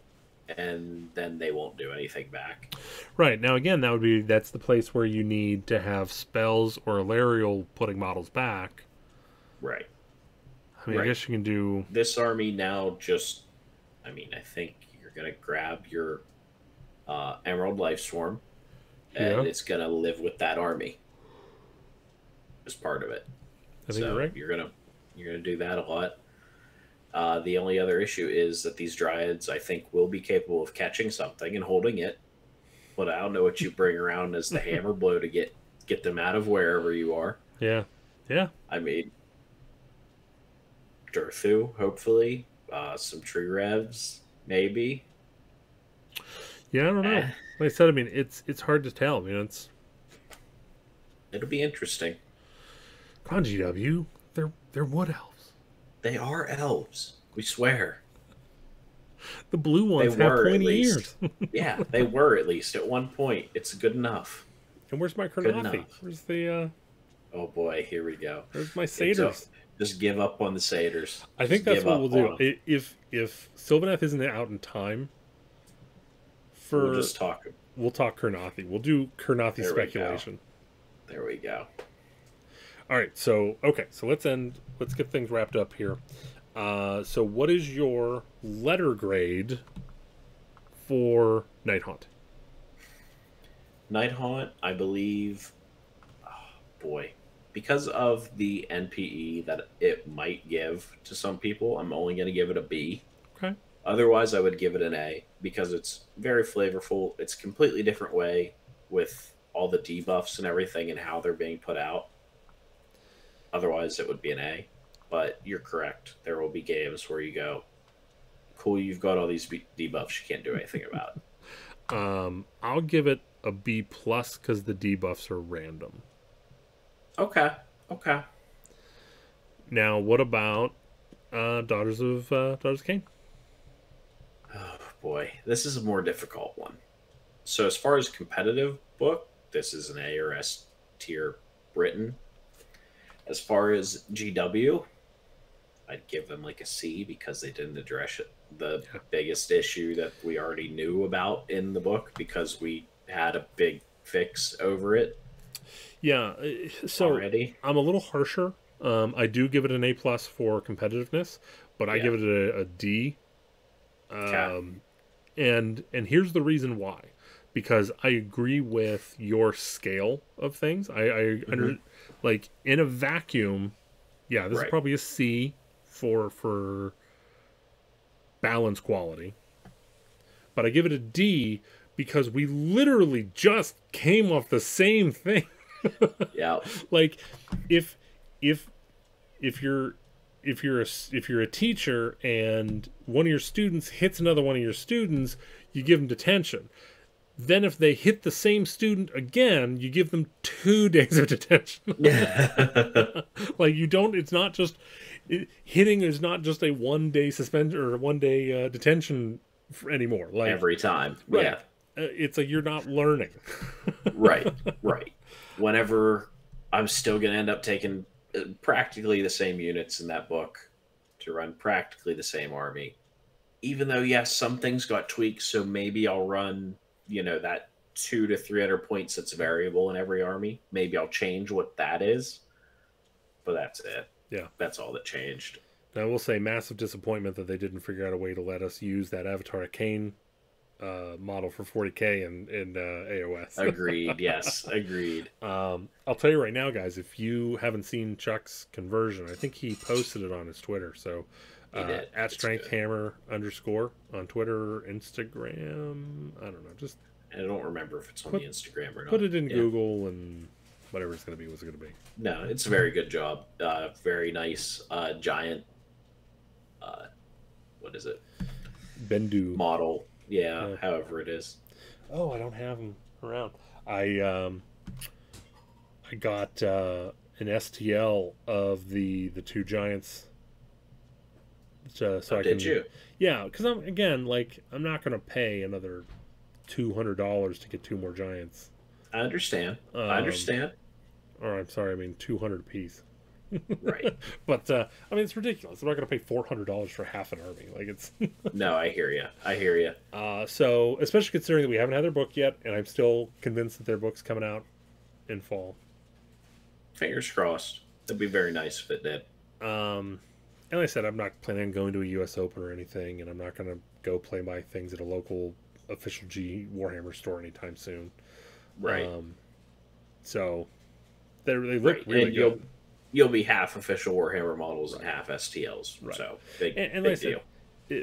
and then they won't do anything back. Right. Now, again, that's the place where you need to have spells or Alariel putting models back. Right. I mean, I guess you can do... This army now just... I mean, I think you're going to grab your Emerald Life Swarm, and it's going to live with that army as part of it. I think you're right. You're gonna do that a lot. The only other issue is that these Dryads, I think, will be capable of catching something and holding it, but I don't know what you bring around as the hammer blow to get them out of wherever you are. Yeah. I mean, Durthu, hopefully, some Tree Revs, maybe. Yeah, I don't know. Like I said, I mean, it's hard to tell. I mean, It'll be interesting. Come on, GW. They're wood elves. They are elves. We swear. The blue ones have pointy ears. Yeah, they were at least at one point. It's good enough. And where's my Kurnothi? Where's the Oh boy, here we go. There's my It's a, satyrs. just give up on the satyrs. I think Just that's give what we'll up on do. them. If Sylvaneth isn't out in time We'll for, just talk. we'll talk Kurnothi. We'll do Kurnothi There we go. speculation. There we go. All right. So okay. So let's get things wrapped up here. So what is your letter grade for Nighthaunt? Nighthaunt, I believe. Oh, boy, because of the NPE that it might give to some people, I'm only going to give it a B. Okay. Otherwise, I would give it an A because it's very flavorful. It's a completely different way with all the debuffs and everything and how they're being put out. Otherwise, it would be an A. But you're correct. There will be games where you go, cool, you've got all these debuffs you can't do anything about. I'll give it a B plus because the debuffs are random. Okay. Okay. Now, what about Daughters of Cain? Oh, boy. This is a more difficult one. So as far as competitive book, this is an A or S tier Britain. As far as GW, I'd give them like a C because they didn't address the biggest issue that we already knew about in the book because we had a big fix over it. Yeah, so already. I'm a little harsher. I do give it an A plus for competitiveness, but I give it a D. And here's the reason why, because I agree with your scale of things. Like in a vacuum, yeah, this is probably a C for balance quality, but I give it a D because we literally just came off the same thing. Yeah. Like if you're a teacher and one of your students hits another one of your students, you give them detention. Then if they hit the same student again, you give them 2 days of detention. Like you don't, it's not just, hitting is not just a 1 day suspension or 1 day detention anymore. Like every time. Right. Yeah. It's like you're not learning. Right. Whenever I'm still going to end up taking practically the same units in that book to run practically the same army. Even though, yes, some things got tweaked, so maybe I'll run, that 200 to 300 points that's variable in every army. Maybe I'll change what that is, but that's it. Yeah. That's all that changed. Now, I will say massive disappointment that they didn't figure out a way to let us use that Avatar Kane model for 40K in AOS. Agreed. Yes, agreed. I'll tell you right now, guys, if you haven't seen Chuck's conversion, I think he posted it on his Twitter. So at StrengthHammer _ on Twitter, Instagram. I don't know. Just I don't remember if it's on the Instagram or not. Put it in Google and whatever it's going to be, what's it going to be. No, it's a very good job. Very nice giant. What is it? Bendu model. Yeah, however it is. Oh, I don't have them around. I got an STL of the 2 giants. So did you? Yeah, because I'm not gonna pay another $200 to get 2 more giants. I understand. Or I'm sorry, I mean 200 apiece. Right. But it's ridiculous. I'm not gonna pay $400 for half an army. Like it's. No, I hear you. So especially considering that we haven't had their book yet, and I'm still convinced that their book's coming out in fall. Fingers crossed. That'd be very nice if it did. And like I said, I'm not planning on going to a U.S. Open or anything, and I'm not going to go play my things at a local official G Warhammer store anytime soon. Right. So they look really good. You'll be half official Warhammer models and half STLs. Right. So big deal.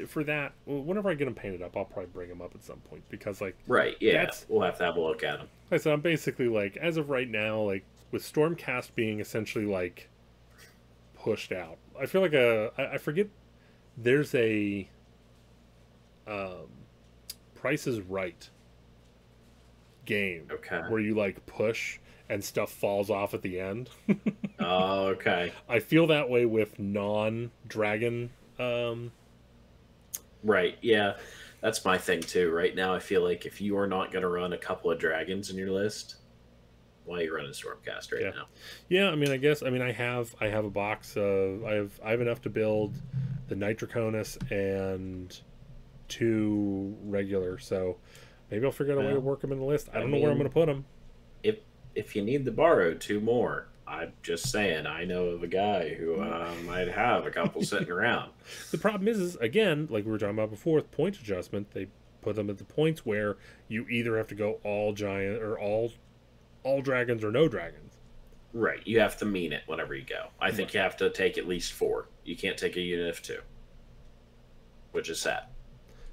For that, whenever I get them painted up, I'll probably bring them up at some point because right, yeah, we'll have to have a look at them. Like I said, I'm basically as of right now, with Stormcast being essentially pushed out. I feel like I forget. There's a Price is Right game. Okay. Where you push and stuff falls off at the end. Oh, okay. I feel that way with non-dragon. Right. Yeah, that's my thing too. Right now, I feel like if you are not going to run a couple of dragons in your list, why you're running Stormcast right now. Yeah, I mean, I guess, I mean, I have a box of, I have enough to build the Nitroconus and 2 regular, so maybe I'll figure out a way to work them in the list. I don't know where I'm going to put them. If you need to borrow 2 more, I'm just saying, I know of a guy who might have a couple sitting around. The problem is, again, like we were talking about before, with point adjustment, they put them at the points where you either have to go all giant or all dragons or no dragons. Right. You have to mean it whenever you go. I think you have to take at least 4. You can't take a unit of 2, which is sad.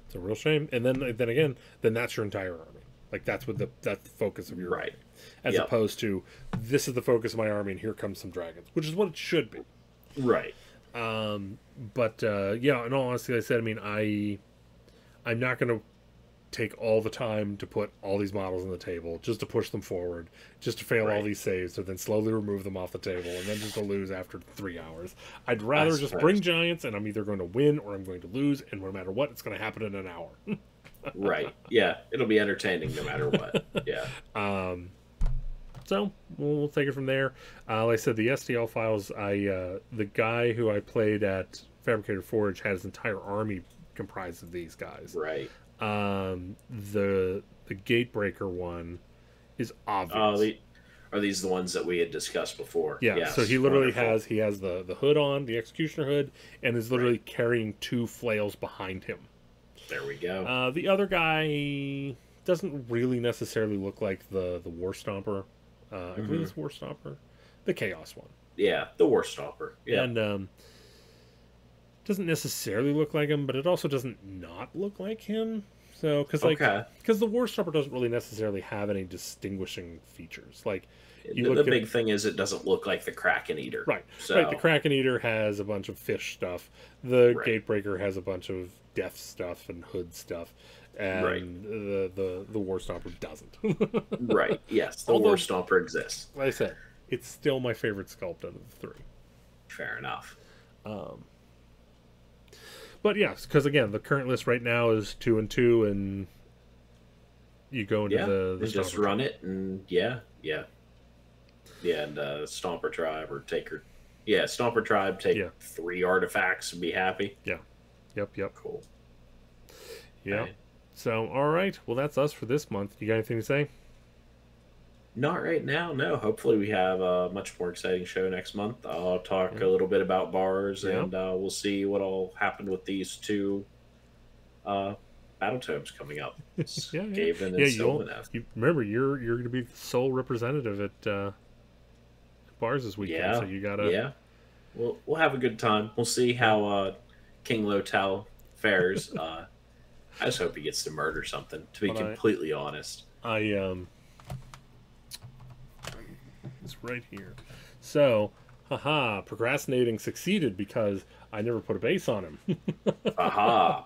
It's a real shame. And then again, then that's your entire army. Like that's the focus of your army, as opposed to this is the focus of my army, and here comes some dragons, which is what it should be. Right. But yeah, in all honesty, like I said, I mean, I'm not going to take all the time to put all these models on the table just to push them forward, just to fail all these saves, and then slowly remove them off the table, and then just to lose after 3 hours. I'd rather just bring giants, and I'm either going to win or I'm going to lose, and no matter what, it's going to happen in an hour. Right. Yeah. It'll be entertaining no matter what. Yeah. So we'll take it from there. Like I said, the STL files, the guy who I played at Fabricator Forge had his entire army comprised of these guys. Right. The Gatebreaker one is obvious. Are these the ones that we had discussed before? Yeah. Yes, so he literally has the hood on, the Executioner hood, and is literally carrying 2 flails behind him. There we go. The other guy doesn't really necessarily look like the War Stomper. I believe it's War Stomper, the Chaos one. Yeah, the War Stomper. Yeah, and doesn't necessarily look like him, but it also doesn't not look like him. So, because the War Stomper doesn't really necessarily have any distinguishing features. Like, the big thing is it doesn't look like the Kraken Eater. Right. So. Right. The Kraken Eater has a bunch of fish stuff. The Gatebreaker has a bunch of death stuff and hood stuff. And the War Stomper doesn't. Right. Yes. The War Stomper exists. Like I said, it's still my favorite sculpt out of the 3. Fair enough. But yes, because again, the current list right now is 2 and 2, and you go into the just run it, and and Stomper Tribe or Taker. Yeah, Stomper Tribe take 3 artifacts and be happy. Yeah. Yep. Cool. Yeah. Right. So, all right. Well, that's us for this month. You got anything to say? Not right now, no. Hopefully we have a much more exciting show next month. I'll talk a little bit about bars, and we'll see what all happened with these 2 battle tomes coming up. Skaven and Sylvaneth. Remember, you're going to be the sole representative at bars this weekend, so you got to... Yeah. We'll have a good time. We'll see how King Lotel fares. I just hope he gets to murder something, to be completely honest. It's right here. So, procrastinating succeeded because I never put a base on him.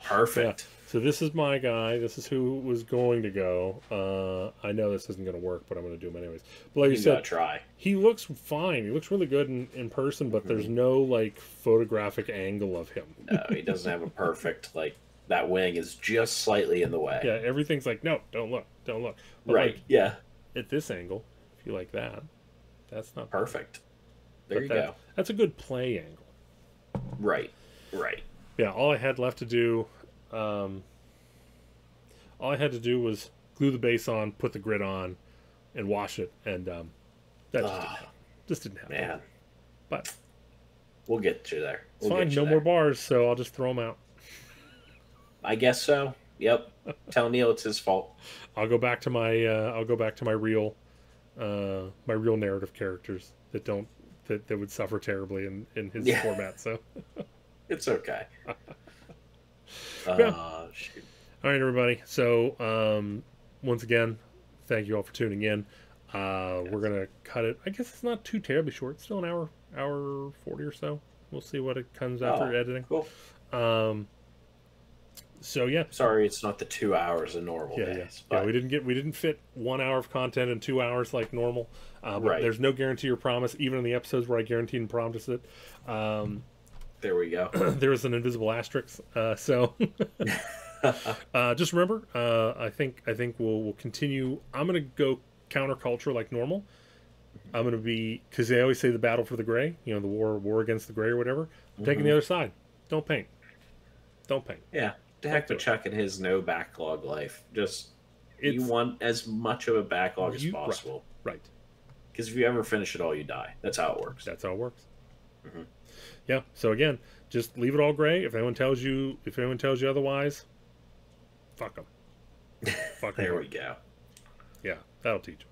Perfect. Yeah. So this is my guy. This is who was going to go. I know this isn't going to work, but I'm going to do him anyways. But like you said, try. He looks fine. He looks really good in person, but there's no like photographic angle of him. No, he doesn't have a perfect that wing is just slightly in the way. Yeah, everything's like, no, don't look. But right. Yeah. At this angle, if you like that, that's not perfect. There you go. That's a good play angle. Right. Yeah. All I had left to do, was glue the base on, put the grid on, and wash it, and that just didn't happen. Man. But we'll get you there. It's fine. No more bars, so I'll just throw them out. I guess so. Yep. Tell Neil it's his fault. I'll go back to my real narrative characters that would suffer terribly in his format. So it's okay. Shoot. All right, everybody. So once again, thank you all for tuning in. We're gonna cut it. I guess it's not too terribly short. It's still an hour 40 or so. We'll see what it comes after editing. Cool. So yeah. Sorry, it's not the 2 hours of normal days. But... Yeah, we didn't fit 1 hour of content in 2 hours like normal. But there's no guarantee or promise, even in the episodes where I guaranteed and promised it. There we go. There is an invisible asterisk. So just remember, I think we'll continue. I'm gonna go counterculture like normal, I'm going to be, because they always say the battle for the gray, you know, the war against the gray or whatever. I'm taking the other side. Don't paint. Don't paint. Yeah. To heck with Chuck and his no backlog life. Just, you want as much of a backlog as possible. Right. Because if you ever finish it all, you die. That's how it works. That's how it works. Yeah. So again, just leave it all gray. If anyone tells you otherwise, fuck them. Fuck them. There we go. Yeah, that'll teach them.